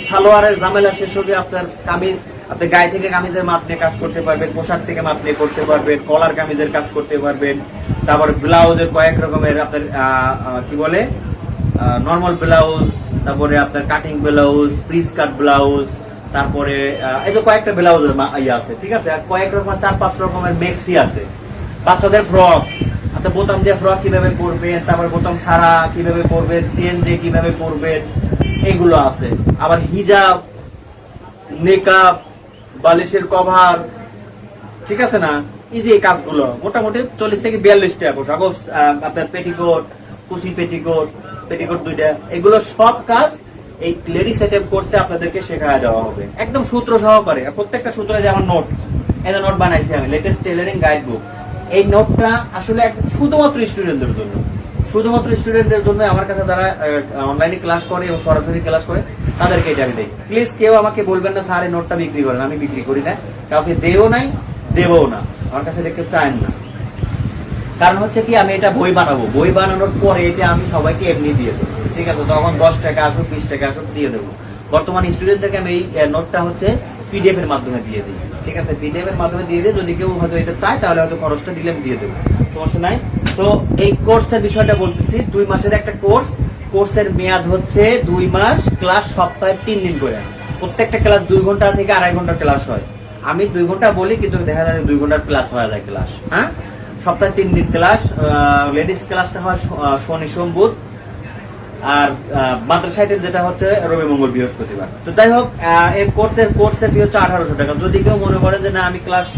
সালোয়ারের ঝামেলা শেষ হবে, আপনার কামিজ, আপনি গায়ে থেকে কামিজের মাপ নিয়ে কাজ করতে পারবেন, পোশাক থেকে মাপ নিয়ে করতে পারবেন, কলার কামিজের কাজ করতে পারবেন, তারপর ব্লাউজের কয়েক রকমের আপনার কি বলে নর্মাল ব্লাউজ, তারপরে আপনার কাটিং ব্লাউজ, প্রিস কাট ব্লাউজ, তারপরে এই যে কয়েকটা ব্লাউজের ইয়ে আছে, ঠিক আছে, আর কয়েক রকম 4-5 রকমের মেক্সি আছে। বাচ্চাদের ফ্রক, আপনার বোতাম দিয়ে ফ্রক কিভাবে পরবেন, তারপর বোতাম ছাড়া কিভাবে পরবেন, চেন দিয়ে কিভাবে পরবেন, এগুলো আছে। আবার হিজাব, মেকআপ, বালিশের কভার, ঠিক আছে না, এই যে এই কাজগুলো মোটামুটি 40 থেকে 42টা পোশাক, আপনার পেটিকোট, কুচি পেটিকোট, পেটিকোট 2টা, এগুলো সব কাজ এই লেডিস আইটেম কোর্সে আপনাদেরকে শেখানো দেওয়া হবে একদম সূত্র সহকারে। প্রত্যেকটা সূত্রে যেমন নোট, এই নোট বানাইছি আমি, লেটেস্ট টেলারিং গাইড বুক। এই নোটটা আসলে শুধুমাত্র স্টুডেন্টদের জন্য, শুধুমাত্র স্টুডেন্টদের জন্য। আমার কাছে যারা অনলাইনে ক্লাস করে এবং সরাসরি ক্লাস করে তাদেরকে এটা আমি দেই। প্লিজ কেউ আমাকে বলবেন না স্যার এই নোটটা বিক্রি করেন, আমি বিক্রি করি না, কাউকে দেও নাই, দেবও না, আমার কাছে এটা কেউ চান না। কারণ হচ্ছে কি, আমি এটা বই বানাবো, বই বানানোর পরে এটা আমি সবাইকে এমনি দিয়ে দেবো, ঠিক আছে, তখন 10 টাকা আসুক 20 টাকা আসুক দিয়ে দেবো। বর্তমানে স্টুডেন্টদেরকে আমি এই নোটটা হচ্ছে পিডিএফ এর মাধ্যমে দিয়ে দিই, ঠিক আছে, পিডিএফ এর মাধ্যমে দিয়ে দিই। যদি কেউ হয়তো এটা চায় তাহলে হয়তো খরচটা দিলে আমি দিয়ে দেবো, সমস্যা নাই। তো এই কোর্সের বিষয়টা বলতেছি, 2 মাসের একটা কোর্স। কোর্সের মেয়াদ হচ্ছে 2 মাস, ক্লাস সপ্তাহে 3 দিন করে। প্রত্যেকটা ক্লাস 2 ঘন্টা থেকে 2.5 ঘন্টা ক্লাস হয়। আমি 2 ঘন্টা বলি কিন্তু দেখা যায় 2 ঘন্টার ক্লাস হয়ে যায় ক্লাস। হ্যাঁ, সপ্তাহে 3 দিন ক্লাস। লেডিস ক্লাসটা হয় শনি সোম বুধ, আর মাদ্রাসা আইটেম যেটা হচ্ছে রবি মঙ্গল বৃহস্পতিবার। তো যাই হোক, এই কোর্সের ফি হচ্ছে 1800 টাকা। যদি কেউ মনে করে যে না আমি ক্লাস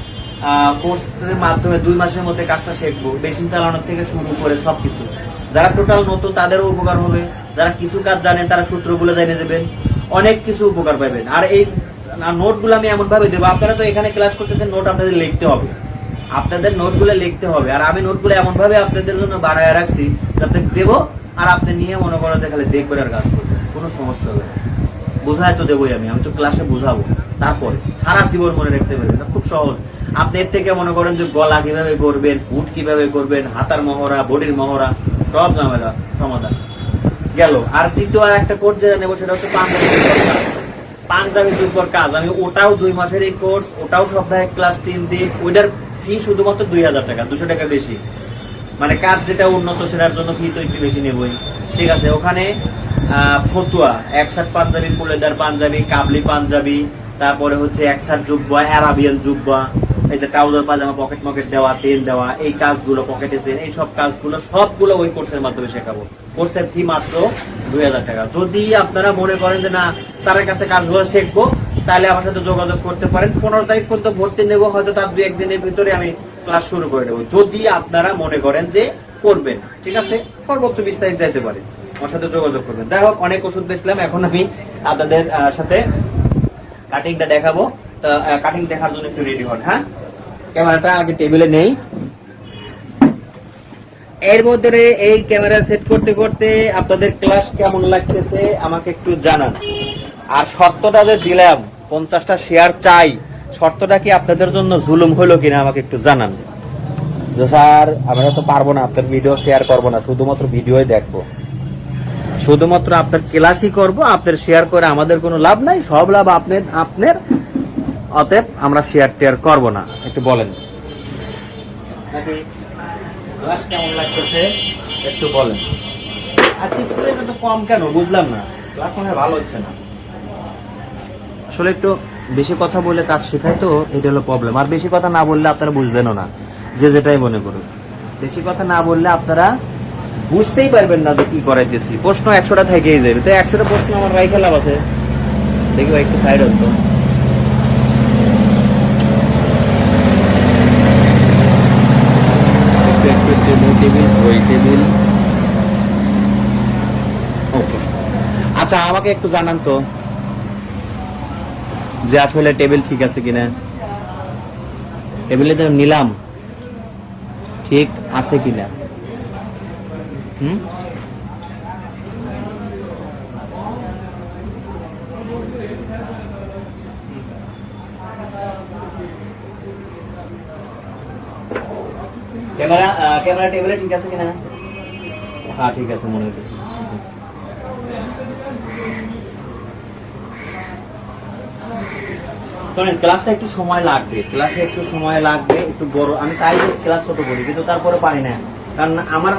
কোর্সের মাধ্যমে 2 মাসের মধ্যে কাজটা শিখবো, মেশিন চালানোর থেকে শুরু করে সবকিছু, যারা টোটাল নতুন তাদেরও উপকার হবে, যারা কিছু কাজ জানেন তারা সূত্রগুলো জেনে দেবেন, অনেক কিছু উপকার পাবেন। আর এই নোটগুলো আমি এমন ভাবে দেবো, আপনারা তো এখানে ক্লাস করতেছেন, নোট আপনাদের লিখতে হবে, আপনাদের নোটগুলো লিখতে হবে। আর আমি নোটগুলো এমন ভাবে আপনাদের জন্য বাড়ায় রাখছি যাতে দেবো, আর আপনি নিয়ে মনে করেন খালি দেখবেন আর কাজ করবেন, কোনো সমস্যা হবে না। বোঝায় তো দেবোই, আমি তো ক্লাসে বোঝাবো, তারপরে সারা জীবন মনে রাখতে পারবেন, খুব সহজ। আপনি এর থেকে মনে করেন যে গলা কিভাবে করবেন, বুট কিভাবে করবেন, হাতার মহড়া, বডির মহড়া, সব ঝামেলা সমাধান গেল। আর দ্বিতীয় আর একটা কোর্স যেটা নেবো সেটা হচ্ছে পাঞ্জাবি জুব্বর কাজ। আমি ওটাও 2 মাসের এই কোর্স, ওটাও সপ্তাহে ক্লাস 3 দিন। ওইটার ফি শুধুমাত্র 2000 টাকা, 200 টাকা বেশি। মানে কাজ যেটা উন্নত সেটার জন্য ফি তো একটু বেশি নেবই। ঠিক আছে, ওখানে ফতুয়া, একসাট পাঞ্জাবি, কুলেদার পাঞ্জাবি, কাবলি পাঞ্জাবি, তারপরে হচ্ছে একসাট জুব্বা, অ্যারাবিয়ান জুব্বা, এই যে ট্রাউজার পাজামা, পকেট মকেট দেওয়া, তেল দেওয়া, এই কাজগুলো, পকেটে চেন, এই সব কাজগুলো সবগুলো ওই কোর্সের মাধ্যমে শেখাবো। কোর্সের ফি মাত্র 2000 টাকা। যদি আপনারা মনে করেন যে না তার কাছে কাজগুলো শিখবো, তাহলে আমার সাথে যোগাযোগ করতে পারেন। 15 তারিখ পর্যন্ত ভর্তি নেবো, হয়তো তার 2-1 দিনের ভিতরে আমি ক্লাস শুরু করে দেবো, যদি আপনারা মনে করেন যে করবেন। ঠিক আছে, সর্বোচ্চ 20 তারিখ যাইতে পারে, আমার সাথে যোগাযোগ করবেন। যাই হোক, অনেক ওষুধ বেচলাম, এখন আমি আপনাদের সাথে কাটিংটা দেখাবো। তো কাটিং দেখার জন্য একটু রেডি হন। হ্যাঁ, ক্যামেরাটা আগে টেবিলে নেই। এর মধ্যে এই ক্যামেরা সেট করতে করতে আপনাদের ক্লাস কেমন লাগতেছে আমাকে একটু জানান। আর শর্তটা যে দিলাম 50টা শেয়ার চাই, শর্তটা কি আপনাদের জন্য জুলুম হলো কিনা আমাকে একটু জানান। যে স্যার আমরা তো পারবো না, আপনার ভিডিও শেয়ার করবো না, শুধুমাত্র ভিডিওই দেখবো, শুধুমাত্র আপনার ক্লাসই করব, আপনার শেয়ার করে আমাদের কোনো লাভ নাই, সব লাভ আপনার, অতএব আমরা শেয়ার টেয়ার করবো না। একটু বলেন নাকি ক্লাস কেমন লাগতেছে একটু বলেন। আজকে স্টুডেন্ট তো কম কেন বুঝলাম না, ক্লাস মনে হয় ভালো হচ্ছে না। আসলে একটু বেশি কথা বলে কাজ শেখায় তো, এটা হলো প্রবলেম। আর বেশি কথা না বললে আপনারা বুঝবেনও না, যে যেটাই মনে করুন। বেশি কথা না বললে আপনারা বুঝতেই পারবেন না যে কি করাইতেছি। প্রশ্ন 100টা থেকেই যাবে, তো 100টা প্রশ্ন আমার রাইখে লাভ আছে। দেখি ভাই একটু সাইড হতো। আচ্ছা, আমাকে একটু জানান তো যে আসলে টেবিল ঠিক আছে কিনা, টেবিলে নিলাম ঠিক আছে কিনা। ক্যামেরা টেবিলে ঠিক আছে কিনা? হ্যাঁ ঠিক আছে মনে হচ্ছে। ক্লাসটা একটু সময় লাগবে, একটু বড়। আমি চাই যে ক্লাস কত বলি, কিন্তু তারপরে পারি না, কারণ আমার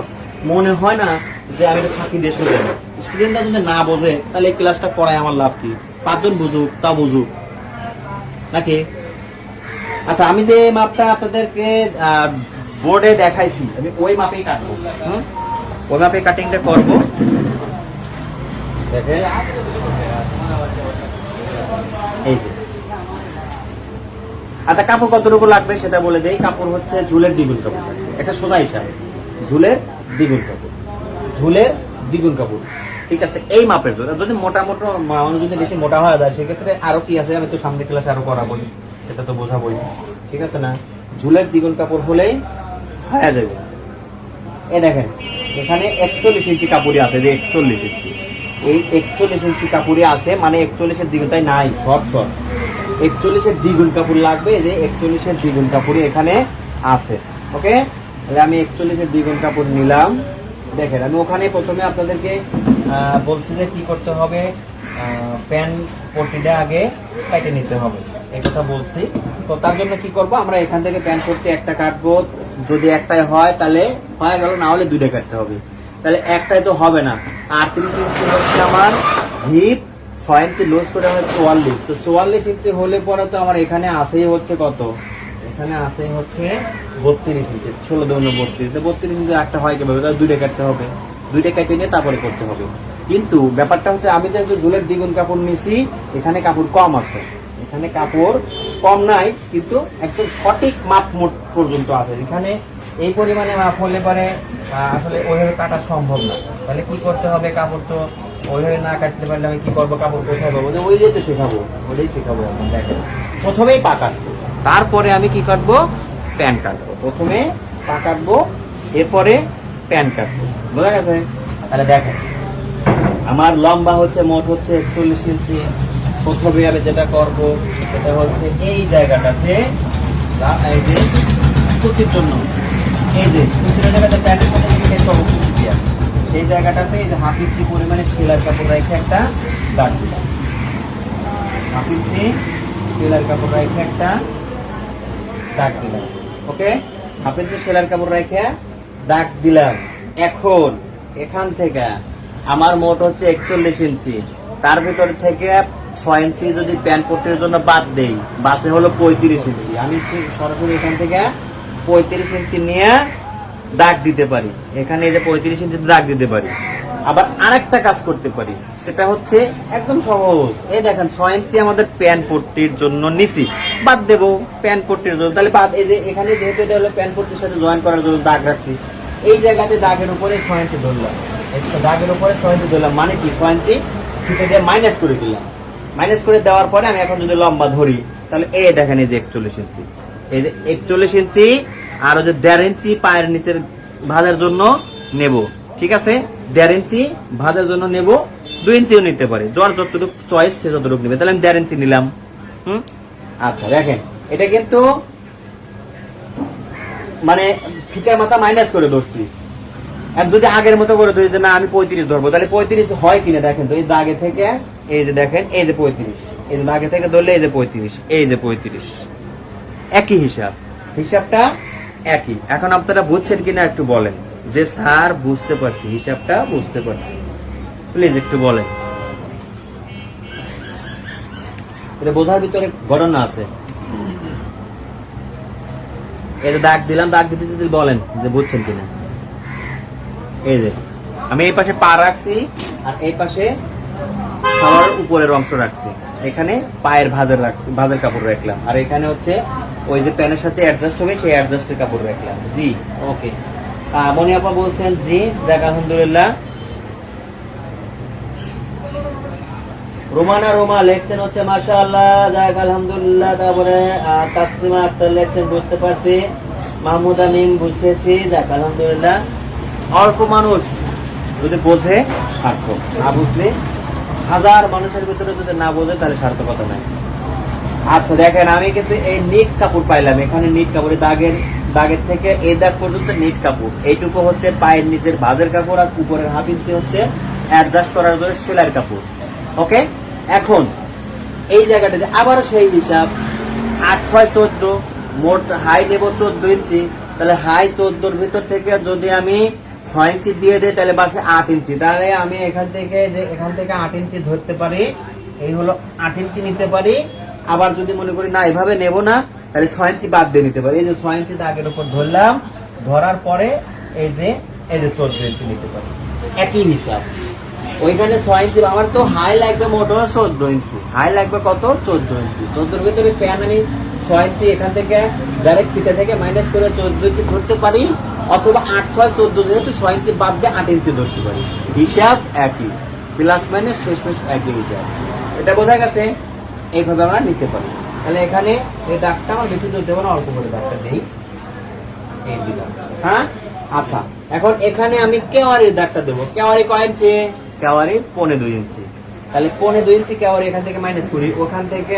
মনে হয় না যে আমি ফাঁকি দিয়ে চলে যাবো। স্টুডেন্টরা যদি না বোঝে তাহলে এই ক্লাসটা পড়ায় আমার লাভ কি? 5 জন বুঝুক, তা বুঝুক নাকি। আচ্ছা, আমি যে মাপটা আপনাদেরকে বোর্ডে দেখাইছি, আমি ওই মাপেই কাটবো। ওই মাপে কাটিংটা করবো। দেখেন এই যে। আচ্ছা, কাপড় কতটুকু লাগবে সেটা বলে দেই। কাপড় হচ্ছে ঝুলের দ্বিগুণ কাপড়, এটা সোজা হিসাবে ঝুলের দ্বিগুণ কাপড়। ঠিক আছে, এই মাপের জন্য। যদি মোটামোটো যদি বেশি মোটা হয়ে যায় সেক্ষেত্রে আরো কি আছে, আমি তো সামনে ক্লাসে আরো করাবো, সেটা তো বোঝাবোই। ঠিক আছে না, ঝুলের দ্বিগুণ কাপড় হলেই হয়ে যাবে। এই দেখেন এখানে 41 ইঞ্চি কাপড়ই আছে, যে 41 ইঞ্চি, এই 41 ইঞ্চি কাপড়ই আছে, মানে 41-এর দ্বিগুণ, তাই নাই শর্ট 41-এর দ্বিগুণ কাপড় লাগবে। যে 41-এর দ্বিগুণ কাপড়ই এখানে আছে। ওকে, তাহলে আমি 41-এর দ্বিগুণ কাপড় নিলাম। দেখেন আমি ওখানে প্রথমে আপনাদেরকে বলছি যে কি করতে হবে, প্যান্ট পট্টিটা আগে কেটে নিতে হবে, এই কথা বলছি। তো তার জন্য কি করব, আমরা এখান থেকে প্যান্ট পট্টি একটা কাটবো। যদি একটাই হয় তাহলে হয়ে গেল, না হলে দুইটা কাটতে হবে। তাহলে একটাই তো হবে না। 38 ইঞ্চি হচ্ছে আমার হিপ, 6 ইঞ্চি লুজ করে হবে 44। তো 44 ইঞ্চি হলে পরে তো আমার এখানে আসেই হচ্ছে কত, এখানে আসেই হচ্ছে 32 ইঞ্চি, 16 দুগুণ 32। তো 32 ইঞ্চি একটা হয় কিভাবে, তাহলে দুইটা কাটতে হবে, দুইটা কেটে নিয়ে তারপরে করতে হবে। কিন্তু ব্যাপারটা হচ্ছে আমি যেহেতু ঝুলের দ্বিগুণ কাপড় নিছি, এখানে কাপড় কম আছে, এখানে কাপড় কম নাই, কিন্তু একদম সঠিক মাপ পর্যন্ত আছে। এখানে এই পরিমাণে মাপ হলে পরে আসলে ওইভাবে কাটা সম্ভব না। তাহলে কি করতে হবে, কাপড় তো ওইভাবে না কাটতে পারলে আমি কি করবো, কাপড় কোথায় পাবো, ওইটাই তো শেখাবো, ওইটাই শেখাবো। এখন দেখেন প্রথমেই পা কাটবো, তারপরে আমি কি কাটবো, প্যান্ট কাটবো। প্রথমে পা কাটবো, এরপরে প্যান্ট কাটবো, বোঝা গেছে? তাহলে দেখেন আমার লম্বা হচ্ছে মোট হচ্ছে 41 ইঞ্চি। প্রথমে আমি যেটা করবো সেটা হচ্ছে এই জায়গাটাতে, এই যে কুচির জন্য, এই যে কুচির জায়গাটা প্যান্টের মধ্যে সেই জায়গাটাতে এই যে হাফ ইঞ্চি পরিমাণে সেলাই কাপড় রেখে একটা দাগ দিলাম, হাফ ইঞ্চি সেলাই কাপড় রেখে একটা দাগ দিলাম। ওকে, হাফ ইঞ্চি সেলাই কাপড় রেখে দাগ দিলাম। এখন এখান থেকে আমার মোট হচ্ছে 41 ইঞ্চি, তার ভিতর থেকে 6 ইঞ্চি যদি প্যান্ট পট্টির জন্য বাদ দেই, বাসে হলো 35 ইঞ্চি। আমি ঠিক সরাসরি এখান থেকে 35 ইঞ্চি নিয়ে দাগ দিতে পারি। এখানে এই যে 35 ইঞ্চি দাগ দিতে পারি। আবার আরেকটা কাজ করতে পারি, সেটা হচ্ছে একদম সহজ। এই দেখেন 6 ইঞ্চি আমাদের প্যান্ট পট্টির জন্য নিছি, বাদ দেবো প্যান্ট পট্টির জন্য। তাহলে বাদ, এই যে এখানে যেহেতু এটা হলো প্যান্ট পট্টির সাথে জয়েন করার জন্য দাগ রাখছি, এই জায়গাতে দাগের উপরে 6 ইঞ্চি ধরলাম। দাগের উপরে 6 ইঞ্চি ধরলাম, মানে কি 6 ইঞ্চি ফিতে দিয়ে মাইনাস করে দিলাম। মাইনাস করে দেওয়ার পরে আমি এখন যদি লম্বা ধরি, তাহলে এই দেখেন এই যে 41 ইঞ্চি, এই যে 41 ইঞ্চি আর ওই যে 1.5 ইঞ্চি পায়ের নিচের ভাঁজের জন্য নেব। ঠিক আছে, 1.5 ইঞ্চি ভাঁজের জন্য নেব, 2 ইঞ্চিও নিতে পারে, যার যতটুকু চয়েস সে যতটুকু নেবে। তাহলে আমি 1.5 ইঞ্চি নিলাম। আচ্ছা দেখেন, এটা কিন্তু মানে ফিতার মাথা মাইনাস করে ধরছি। আর যদি আগের মতো করে ধরি যে না আমি 35 ধরবো, তাহলে 35 হয় কিনা দেখেন তো। এই দাগে থেকে এই যে দেখেন এই যে 35, এই যে দাগে থেকে ধরলে এই যে 35, এই যে 35, একই হিসাব, হিসাবটা একই। এখন আপনারা বুঝছেন কিনা একটু বলেন যে স্যার বুঝতে পারছি, হিসাবটা বুঝতে পারছি, প্লিজ একটু বলেন। এটা বোঝার ভিতরে ঘটনা আছে। এই যে দাগ দিলাম, দাগ দিতে দিতে বলেন যে বুঝছেন কিনা। এই যে আমি এই পাশে পা রাখছি আর এই পাশে সালোয়ার উপরের অংশ রাখছি, এখানে পায়ের ভাঁজের রাখছি, ভাঁজের কাপড় রাখলাম, আর এখানে হচ্ছে ওই যে প্যানের সাথে অ্যাডজাস্ট হবে সেই অ্যাডজাস্টের কাপড় রাখলাম। জি ওকে, মনি আপা বলছেন জি, দেখ আলহামদুলিল্লাহ। রোমানা রোমা লেখছেন হচ্ছে মাশাআল্লাহ, যাক আলহামদুলিল্লাহ। তারপরে তাসলিমা আক্তার লেখছেন বুঝতে পারছি। মাহমুদ আমিন বুঝেছি, যাক আলহামদুলিল্লাহ। অল্প মানুষ যদি বোঝে সার্থক, না বুঝলে হাজার মানুষের ভিতরে যদি না বোঝে তাহলে সার্থকতা নাই। আচ্ছা দেখেন, আমি কিন্তু এই নিট কাপড় পাইলাম, এখানে নিট কাপড়, দাগের থেকে এই দাগ পর্যন্ত নিট কাপড়, এইটুকু হচ্ছে পায়ের নিচের ভাঁজের কাপড়, আর উপরের হাফ ইঞ্চি হচ্ছে অ্যাডজাস্ট করার জন্য সেলাইয়ের কাপড়। ওকে, এখন এই জায়গাটাতে আবার সেই হিসাব 8 6 14, মোট হাই নেব 14 ইঞ্চি। তাহলে হাই 14-র ভিতর থেকে যদি আমি 6 ইঞ্চি দিয়ে দেয় তাহলে বাসে 8 ইঞ্চি। তাহলে আমি এখান থেকে 8 ইঞ্চি ধরতে পারি, এই হলো 8 ইঞ্চি নিতে পারি। আবার যদি মনে করি না এভাবে নেব না, তাহলে 6 ইঞ্চি বাদ দিয়ে নিতে পারি। এই যে 6 ইঞ্চি দাগের উপর ধরলাম, ধরার পরে এই যে 14 ইঞ্চি নিতে পারি, একই হিসাব। ওইখানে 6 ইঞ্চি আমার তো হাই লাগবে মোট 14 ইঞ্চি, হাই লাগবে কত 14 ইঞ্চি। 14-র ভিতরে প্যান আমি 6 ইঞ্চি এখান থেকে ডাইরেক্ট ফিতে থেকে মাইনাস করে 14 ইঞ্চি ধরতে পারি, অথবা 8 6 14 যেহেতু 6 ইঞ্চি বাদ দিয়ে 8 ইঞ্চি ধরতে পারি। হিসাব একই, প্লাস মাইনাস শেষমেশ একই হিসাব। এটা বোঝা গেছে? এইভাবে আমরা নিতে পারি। তাহলে এখানে এই দাগটা আমার বেশি ধরতে পারে, অল্প করে দাগটা দেই, এই দিলাম। হ্যাঁ আচ্ছা, এখন এখানে আমি কেওয়ারির দাগটা দেবো। কেওয়ারি কয় ইঞ্চি? কেওয়ারি 2.5 ইঞ্চি। তাহলে 2.5 ইঞ্চি কেওয়ারি এখান থেকে মাইনাস করি, ওখান থেকে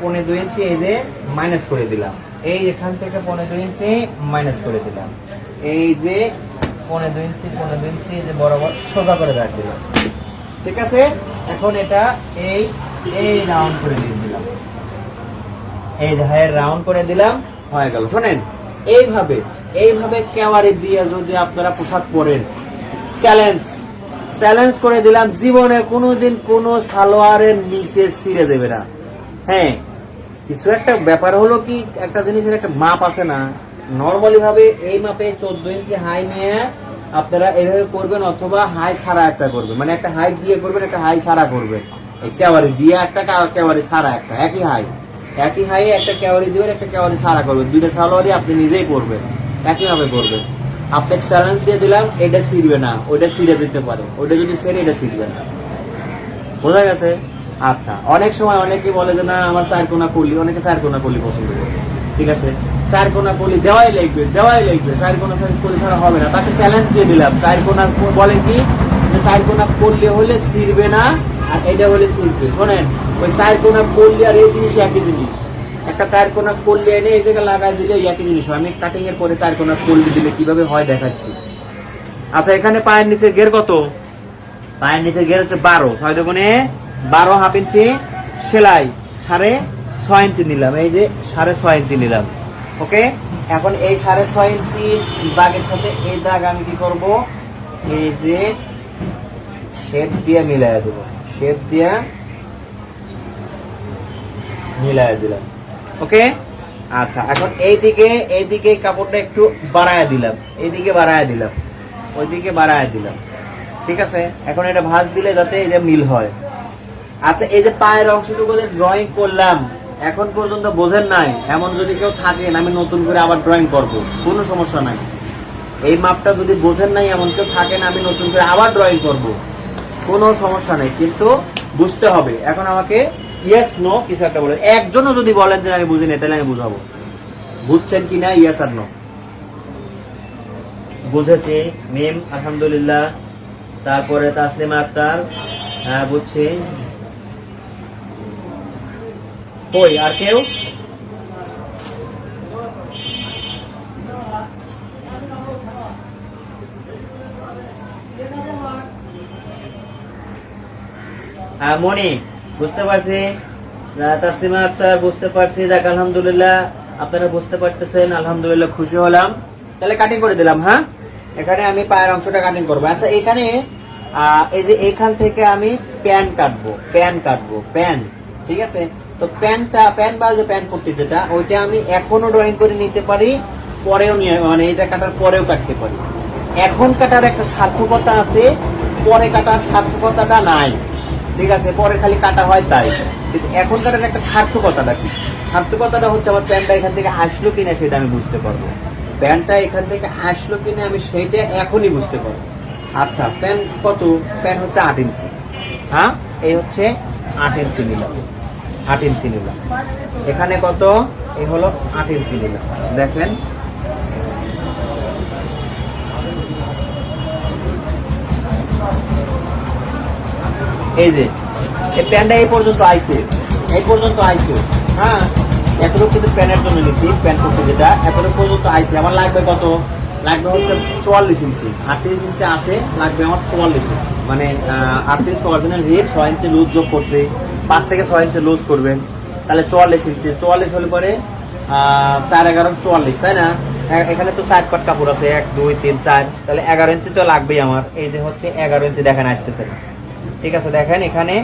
2.5 ইঞ্চি এই যে মাইনাস করে দিলাম, এই এখান থেকে 2.5 ইঞ্চি মাইনাস করে দিলাম, এই যে 2.5 ইঞ্চি যে বরাবর সোজা করে দাগ দিলাম। ঠিক আছে, এখন এটা এই রাউন্ড করে দিয়ে দিলাম, এই ধারে রাউন্ড করে দিলাম, হয়ে গেল। শোনেন, এইভাবে কেওয়ারি দিয়ে যদি আপনারা পোশাক পরেন, চ্যালেঞ্জ করে দিলাম, জীবনে কোনোদিন কোনো সালোয়ারের নিচে ছিঁড়ে দেবে না। হ্যাঁ, কিছু একটা ব্যাপার হলো কি, একটা জিনিসের একটা মাপ আছে না, নর্মালি ভাবে এই মাপে 14 ইঞ্চি হাই নিয়ে আপনারা এইভাবে করবেন, অথবা হাই ছাড়া একটা করবেন, মানে একটা হাই দিয়ে করবেন, একটা হাই ছাড়া করবেন। এই কেওয়ারি দিয়ে একটা, কেওয়ারি ছাড়া একটা, একই হাই একটা কেওয়ারি দিবেন, একটা কেওয়ারি ছাড়া করবেন, দুইটা সালোয়ারই আপনি নিজেই করবেন, একইভাবে করবেন। আপনাকে চ্যালেঞ্জ দিয়ে দিলাম, এটা ছিঁড়বে না, ওইটা ছিঁড়ে দিতে পারে, ওইটা যদি ছেড়ে এটা ছিঁড়বে না। বোঝা গেছে? আচ্ছা, অনেক সময় অনেকে বলে যে না আমার 4 কোনা কলি, অনেকে 4 কোনা কলি পছন্দ করে। ঠিক আছে, 4 কোনা কলি দেওয়াই লাগবে, 4 কোনা কলি ছাড়া হবে না। তাকে চ্যালেঞ্জ দিয়ে দিলাম, 4 কোনা বলে কি যে 4 কোনা করলে হলে ছিঁড়বে না, আর এটা হলে ছিঁড়বে। শোনেন, ওই 4 কোনা করলে আর এই জিনিস একই জিনিস। একটা 4 কোনা করলে এনে এই জায়গায় লাগাই দিলে একই জিনিস হয়। আমি কাটিং এর পরে 4 কোনা করলে দিলে কিভাবে হয় দেখাচ্ছি। আচ্ছা, এখানে পায়ের নিচে গের কত? পায়ের নিচে গের হচ্ছে 12, 6 দুগুণে 12 হাফ ইঞ্চি সেলাই, 6.5 ইঞ্চি নিলাম, এই যে 6.5 ইঞ্চি নিলাম। ওকে, এখন এই 6.5 ইঞ্চি দাগের সাথে এই দাগ আমি কি করব, এই যে শেপ দিয়ে মিলাই দেব, শেপ দিয়ে মিলাই দিলাম। ওকে, আচ্ছা এখন এইদিকে কাপড়টা একটু বাড়ায় দিলাম, এইদিকে বাড়ায় দিলাম, ওইদিকে বাড়ায় দিলাম। ঠিক আছে, এখন এটা ভাঁজ দিলে যাতে এই যে মিল হয়। আচ্ছা, এই যে পায়ের অংশটুকু যে ড্রয়িং করলাম এখন পর্যন্ত বোঝেন নাই, এমন যদি কেউ থাকেন আমি নতুন করে আবার ড্রয়িং করব, কোনো সমস্যা নাই। এই মাপটা যদি বোঝেন নাই এমন কেউ থাকেন আমি নতুন করে আবার ড্রয়িং করব, কোনো সমস্যা নেই, কিন্তু বুঝতে হবে। এখন আমাকে ইয়েস নো কিছু একটা বলেন, একজনও যদি বলেন যে আমি বুঝিনি তাহলে আমি বুঝাবো, বুঝছেন কি না, ইয়েস আর নো। বুঝেছি মিম, আলহামদুলিল্লাহ। তারপরে তাসলিমা আক্তার, হ্যাঁ বুঝছি। কই আর কেউ? মনি বুঝতে পারছি, তাসলিমা আক্তার বুঝতে পারছি, যাক আলহামদুলিল্লাহ আপনারা বুঝতে পারতেছেন, আলহামদুলিল্লাহ খুশি হলাম। তাহলে কাটিং করে দিলাম। হ্যাঁ, এখানে আমি পায়ের অংশটা কাটিং করবো। আচ্ছা, এখানে এই যে এখান থেকে আমি প্যান কাটবো, প্যান। ঠিক আছে, তো প্যান বা যে প্যান পট্টি যেটা, ওইটা আমি এখনো ড্রয়িং করে নিতে পারি, পরেও নিয়ে মানে এটা কাটার পরেও কাটতে পারি। এখন কাটার একটা সার্থকতা আছে, পরে কাটার সার্থকতাটা নাই। ঠিক আছে, পরে খালি কাটা হয় তাই, কিন্তু এখন কাটার একটা সার্থকতাটা কি, সার্থকতাটা হচ্ছে আমার প্যানটা এখান থেকে আসলো কিনা সেটা আমি বুঝতে পারবো, প্যানটা এখান থেকে আসলো কিনা আমি সেইটা এখনই বুঝতে পারবো। আচ্ছা, প্যান কত? প্যান হচ্ছে 8 ইঞ্চি। হ্যাঁ, এই হচ্ছে 8 ইঞ্চি নিলাম, 8 ইঞ্চি নিলাম। এখানে কত? এই হলো 8 ইঞ্চি নিলাম। দেখেন এই যে এই প্যানটা এই পর্যন্ত আইছে, হ্যাঁ, এতটুকু কিন্তু প্যানের জন্য নিচ্ছি, প্যান করতে যেটা এতটুকু পর্যন্ত আইছে। আমার লাগবে কত? লাগবে হচ্ছে 44 ইঞ্চি। 38 ইঞ্চি আছে, লাগবে আমার 44 ইঞ্চি, মানে 38 অরিজিনাল হিপ, 6 ইঞ্চি লুজ যোগ করতে, 5 থেকে 6 ইঞ্চি লুজ করবেন, তাহলে 44 ইঞ্চি। 44 হলে পরে 4 11 44, তাই না? এখানে তো 4 পাট কাপড় আছে, 1 2 3 4, তাহলে 11 ইঞ্চি তো লাগবেই আমার। এই যে হচ্ছে 11 ইঞ্চি, দেখেন আসতেছে না। ঠিক আছে, দেখেন এখানে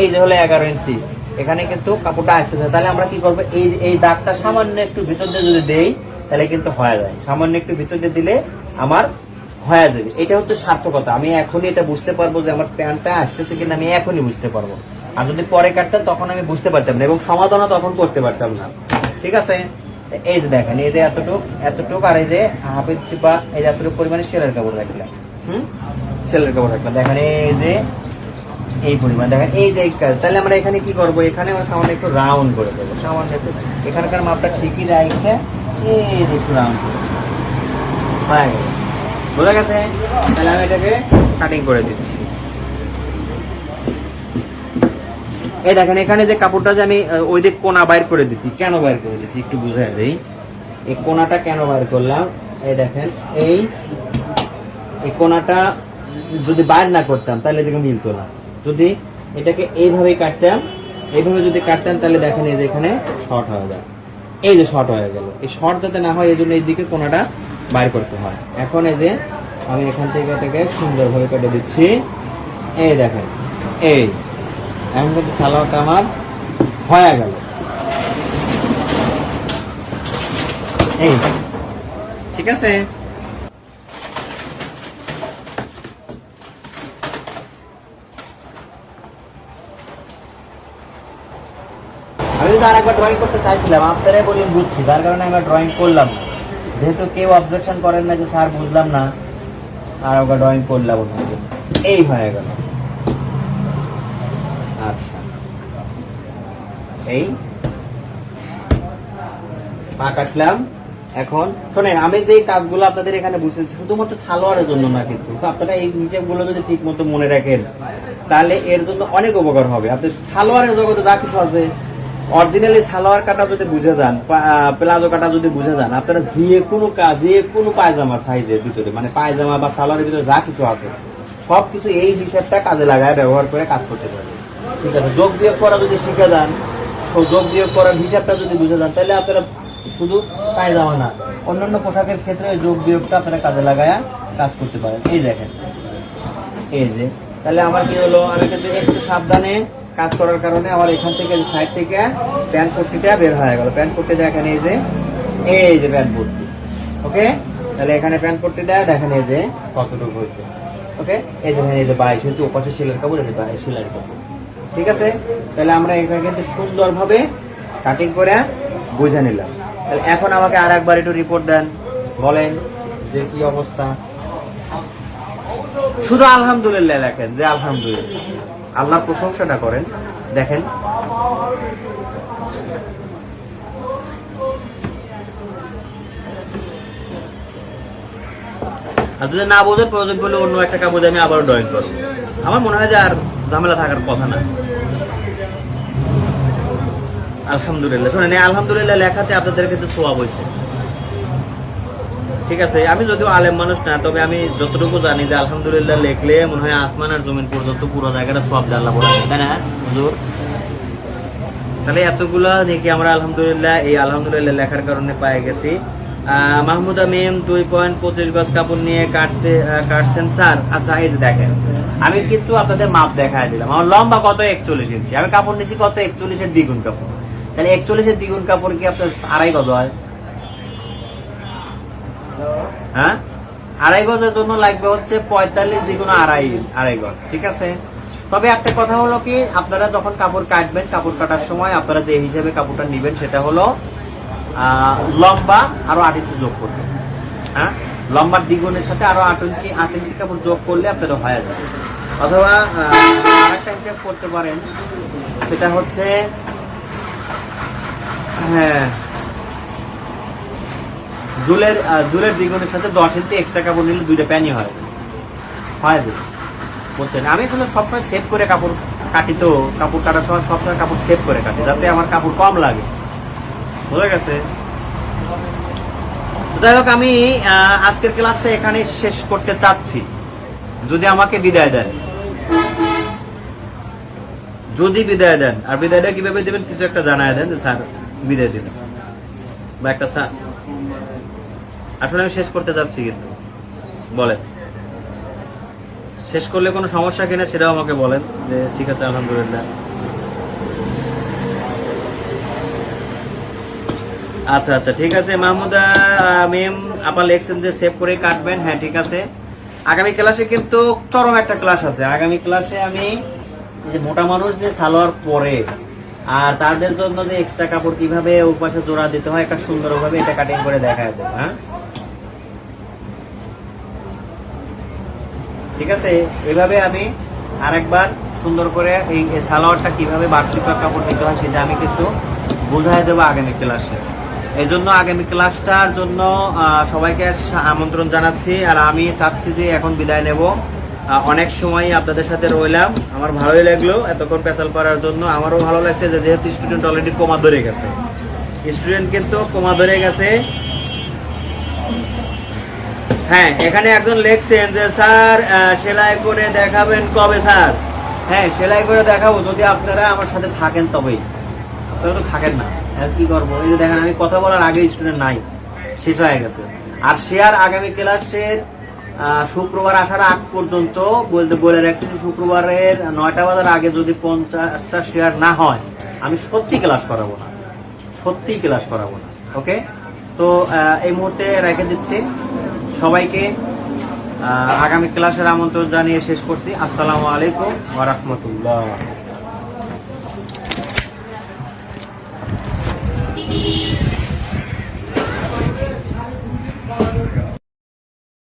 এই যে হলো 11 ইঞ্চি, এখানে কিন্তু কাপড়টা আসতেছে। তাহলে আমরা কি করবো, এই দাগটা সামান্য একটু ভিতর দিয়ে যদি দেই তাহলে কিন্তু হয়ে যায়, সামান্য একটু ভিতর দিয়ে দিলে আমার হয়ে যাবে। এটা হচ্ছে সার্থকতা, আমি এখনই এটা বুঝতে পারবো যে আমার প্যান্টটা আসতেছে কিনা, আমি এখনই বুঝতে পারবো। আর যদি পরে কাটতাম তখন আমি বুঝতে পারতাম না, এবং সমাধানও তখন করতে পারতাম না। ঠিক আছে, এই যে দেখেন এই যে এতটুক আর এই যে হাফ ইঞ্চি বা এই যে এতটুকু পরিমাণে সেলের কাপড় রাখলাম, সেলের কাপড় রাখলাম। দেখেন এই যে এই পরিমাণ, দেখেন এই যে কাজ। তাহলে আমরা এখানে কি করবো, এখানে আমরা সামান্য একটু রাউন্ড করে দেবো, সামান্য একটু এখানকার মাপটা ঠিকই রাখে এই যে একটু রাউন্ড করে, বোঝা গেছে? তাহলে আমি এটাকে কাটিং করে দিচ্ছি। এই দেখেন এখানে যে কাপড়টা যে আমি ওই দিক কোনা বাইর করে দিছি, কেন বাইর করে দিছি একটু বুঝাই দেই। এই কোনাটা কেন বাইর করলাম, এই দেখেন এই কোনাটা যদি বাইর না করতাম তাহলে এদিকে মিলতো না। যদি এটাকে এইভাবেই কাটতাম, এইভাবে যদি কাটতাম তাহলে দেখেন এই যে এখানে শর্ট হয়ে যায়, এই যে শর্ট হয়ে গেল। এই শর্ট যাতে না হয় এই জন্য এইদিকে কোনাটা বাইর করতে হয়। এখন এই যে আমি এখান থেকে এটাকে সুন্দরভাবে কেটে দিচ্ছি, এই দেখেন এই এখন কিন্তু সালোয়ারটা আমার হয়ে গেল। এই ঠিক আছে, আমি যদি আরেকবার ড্রয়িং করতে চাইছিলাম, আপনারাই বললেন বুঝছি, তার কারণে আমরা ড্রয়িং করলাম। যেহেতু কেউ অবজেকশন করেন না যে স্যার বুঝলাম না, আর ওকে ড্রয়িং করলাম, এই হয়ে গেল। আচ্ছা, এই পা কাটলাম। এখন শোনেন, আমি যে কাজগুলো আপনাদের এখানে বুঝতেছি শুধুমাত্র সালোয়ারের জন্য না, কিন্তু আপনারা এই হিসাবগুলো যদি ঠিক মতো মনে রাখেন তাহলে এর জন্য অনেক উপকার হবে। আপনি সালোয়ারের জগতে যা কিছু আছে, অরিজিনালি সালোয়ার কাটা যদি বুঝে যান, প্লাজো কাটা যদি বুঝে যান, আপনারা যে কোনো কাজ, যে কোনো পায়জামা সাইজের ভিতরে, মানে পায়জামা বা সালোয়ারের ভিতরে যা কিছু আছে সবকিছু এই হিসাবটা কাজে লাগায় ব্যবহার করে কাজ করতে পারবেন। ঠিক আছে, যোগ বিয়োগ করা যদি শিখে যান, যোগ বিয়োগ করার হিসাবটা যদি বুঝে যান, তাহলে আপনারা শুধু পায়জামা না, অন্যান্য পোশাকের ক্ষেত্রে যোগ বিয়োগটা আপনারা কাজে লাগায়া কাজ করতে পারেন। এই দেখেন, এই যে তাহলে আমার কি হলো, আমি কিন্তু একটু সাবধানে কাজ করার কারণে আমার এখান থেকে সাইড থেকে প্যান্ট পট্টিটা বের হয়ে গেল। প্যান্ট পট্টি দেখেন, এই যে প্যান্ট পট্টি। ওকে, তাহলে এখানে প্যান্ট পট্টিটা দেখেন এই যে কতটুকু হয়েছে। ওকে, এই দেখেন এই যে 22 ইঞ্চি, ওপাশে সেলাইয়ের কাপড়, এই যে 22 সেলাইয়ের কাপড়। ঠিক আছে, তাহলে আমরা এখানে কিন্তু সুন্দরভাবে কাটিং করে বুঝে নিলাম। তাহলে এখন আমাকে আর একবার একটু রিপোর্ট দেন, বলেন যে কি অবস্থা। শুধু আলহামদুলিল্লাহ লেখেন, যে আলহামদুলিল্লাহ, আল্লাহর প্রশংসাটা করেন। দেখেন আর যদি না বোঝেন, প্রয়োজন করলে অন্য একটা কাগজ আমি আবার ড্রয়িং করবো। আমার মনে হয় যে আর ঝামেলা থাকার কথা না। আলহামদুলিল্লাহ, শোনেন, আলহামদুলিল্লাহ লেখাতে আপনাদের কিন্তু সোয়াব হয়েছে। ঠিক আছে, আমি যদিও আলেম মানুষ না, তবে আমি যতটুকু জানি যে আলহামদুলিল্লাহ লেখলে মনে হয় আসমান আর জমিন পর্যন্ত পুরো জায়গাটা সোয়াব জানলা পড়া যায়, তাই না হুজুর? তাহলে এতগুলা নাকি আমরা আলহামদুলিল্লাহ এই আলহামদুলিল্লাহ লেখার কারণে পেয়ে গেছি। মাহমুদা মেম 2.25 গজ কাপড় নিয়ে কাটছেন স্যার। আচ্ছা, এই যে দেখেন, আমি কিন্তু আপনাদের মাপ দেখায় দিলাম। আমার লম্বা কত, 41 ইঞ্চি। আমি কাপড় নিচ্ছি কত, 41-এর দ্বিগুণ কাপড়। তাহলে 41-এর দ্বিগুণ কাপড় কি আপনার 2.5 গজ হয়? হ্যাঁ, 2.5 গজের জন্য লাগবে হচ্ছে 45 দ্বিগুণ 2.5 গজ। ঠিক আছে, তবে একটা কথা হলো কি, আপনারা যখন কাপড় কাটবেন, কাপড় কাটার সময় আপনারা যে হিসাবে কাপড়টা নিবেন সেটা হলো লম্বা আরো 8 ইঞ্চি যোগ করবেন। হ্যাঁ, লম্বার দ্বিগুণের সাথে আরো 8 ইঞ্চি কাপড় যোগ করলে আপনারা হয়ে যাবে। অথবা আরেকটা হিসাব করতে পারেন, সেটা হচ্ছে হ্যাঁ, জুলের দ্বিগুণের সাথে 10 ইঞ্চি এক্সট্রা কাপড় নিলে 2টা প্যানি হয় যাবে। বুঝছেন, আমি এখানে সবসময় সেভ করে কাপড় কাটি, তো কাপড় কাটার সময় সবসময় কাপড় সেভ করে কাটি, যাতে আমার কাপড় কম লাগে। বুঝে গেছে? যাই হোক, আমি আজকের ক্লাসটা এখানে শেষ করতে চাচ্ছি। যদি আমাকে বিদায় দেন, যদি বিদায় দেন, আর বিদায়টা কিভাবে দেবেন কিছু একটা জানায় দেন, যে স্যার বিদায় দিবেন বা একটা স্যার। আসলে আমি শেষ করতে যাচ্ছি, কিন্তু বলেন শেষ করলে কোনো সমস্যা কিনা সেটাও আমাকে বলেন, যে ঠিক আছে আলহামদুলিল্লাহ। আচ্ছা আচ্ছা, ঠিক আছে। মাহমুদা মেম আপা লেখছেন যে সেভ করে কাটবেন। হ্যাঁ, ঠিক আছে। আগামী ক্লাসে কিন্তু চরম একটা ক্লাস আছে। আগামী ক্লাসে আমি যে মোটা মানুষ যে সালোয়ার পরে, আর তাদের জন্য যে এক্সট্রা কাপড় কিভাবে ওর পাশে জোড়া দিতে হয়, একটা সুন্দরভাবে এটা কাটিং করে দেখায় দেবো। হ্যাঁ, ঠিক আছে। এভাবে আমি আরেকবার সুন্দর করে এই সালোয়ারটা কিভাবে বাড়তি কাপড় দিতে হয় সেটা আমি কিন্তু বোঝাই দেবো আগামী ক্লাসে। এই জন্য আগামী ক্লাসটার জন্য সবাইকে আমন্ত্রণ জানাচ্ছি। আর আমি চাচ্ছি যে এখন বিদায় নেব। অনেক সময় আপনাদের সাথে রইলাম, আমার ভালোই লাগলো এতক্ষণ পেছাল করার জন্য। আমারও ভালো লাগছে যে যেহেতু স্টুডেন্ট অলরেডি কোমা ধরে গেছে, স্টুডেন্ট কিন্তু কোমা ধরে গেছে। হ্যাঁ, এখানে একজন লিখছেন যে স্যার সেলাই করে দেখাবেন কবে স্যার? হ্যাঁ, সেলাই করে দেখাবো যদি আপনারা আমার সাথে থাকেন, তবেই। আপনারা তো থাকেন না, কি করবো? এই যে দেখেন, আমি কথা বলার আগে স্টুডেন্ট নাই, শেষ হয়ে গেছে। আর শেয়ার আগামী ক্লাসের শুক্রবার আসার আগ পর্যন্ত বলে রাখছি, শুক্রবারের 9টা বাজার আগে যদি 50টা শেয়ার না হয়, আমি সত্যি ক্লাস করাবো না, সত্যি ক্লাস করাবো না। ওকে, তো এই মুহূর্তে রেখে দিচ্ছি। সবাইকে আগামী ক্লাসের আমন্ত্রণ জানিয়ে শেষ করছি। আসসালামু আলাইকুম ওয়া রাহমাতুল্লাহ।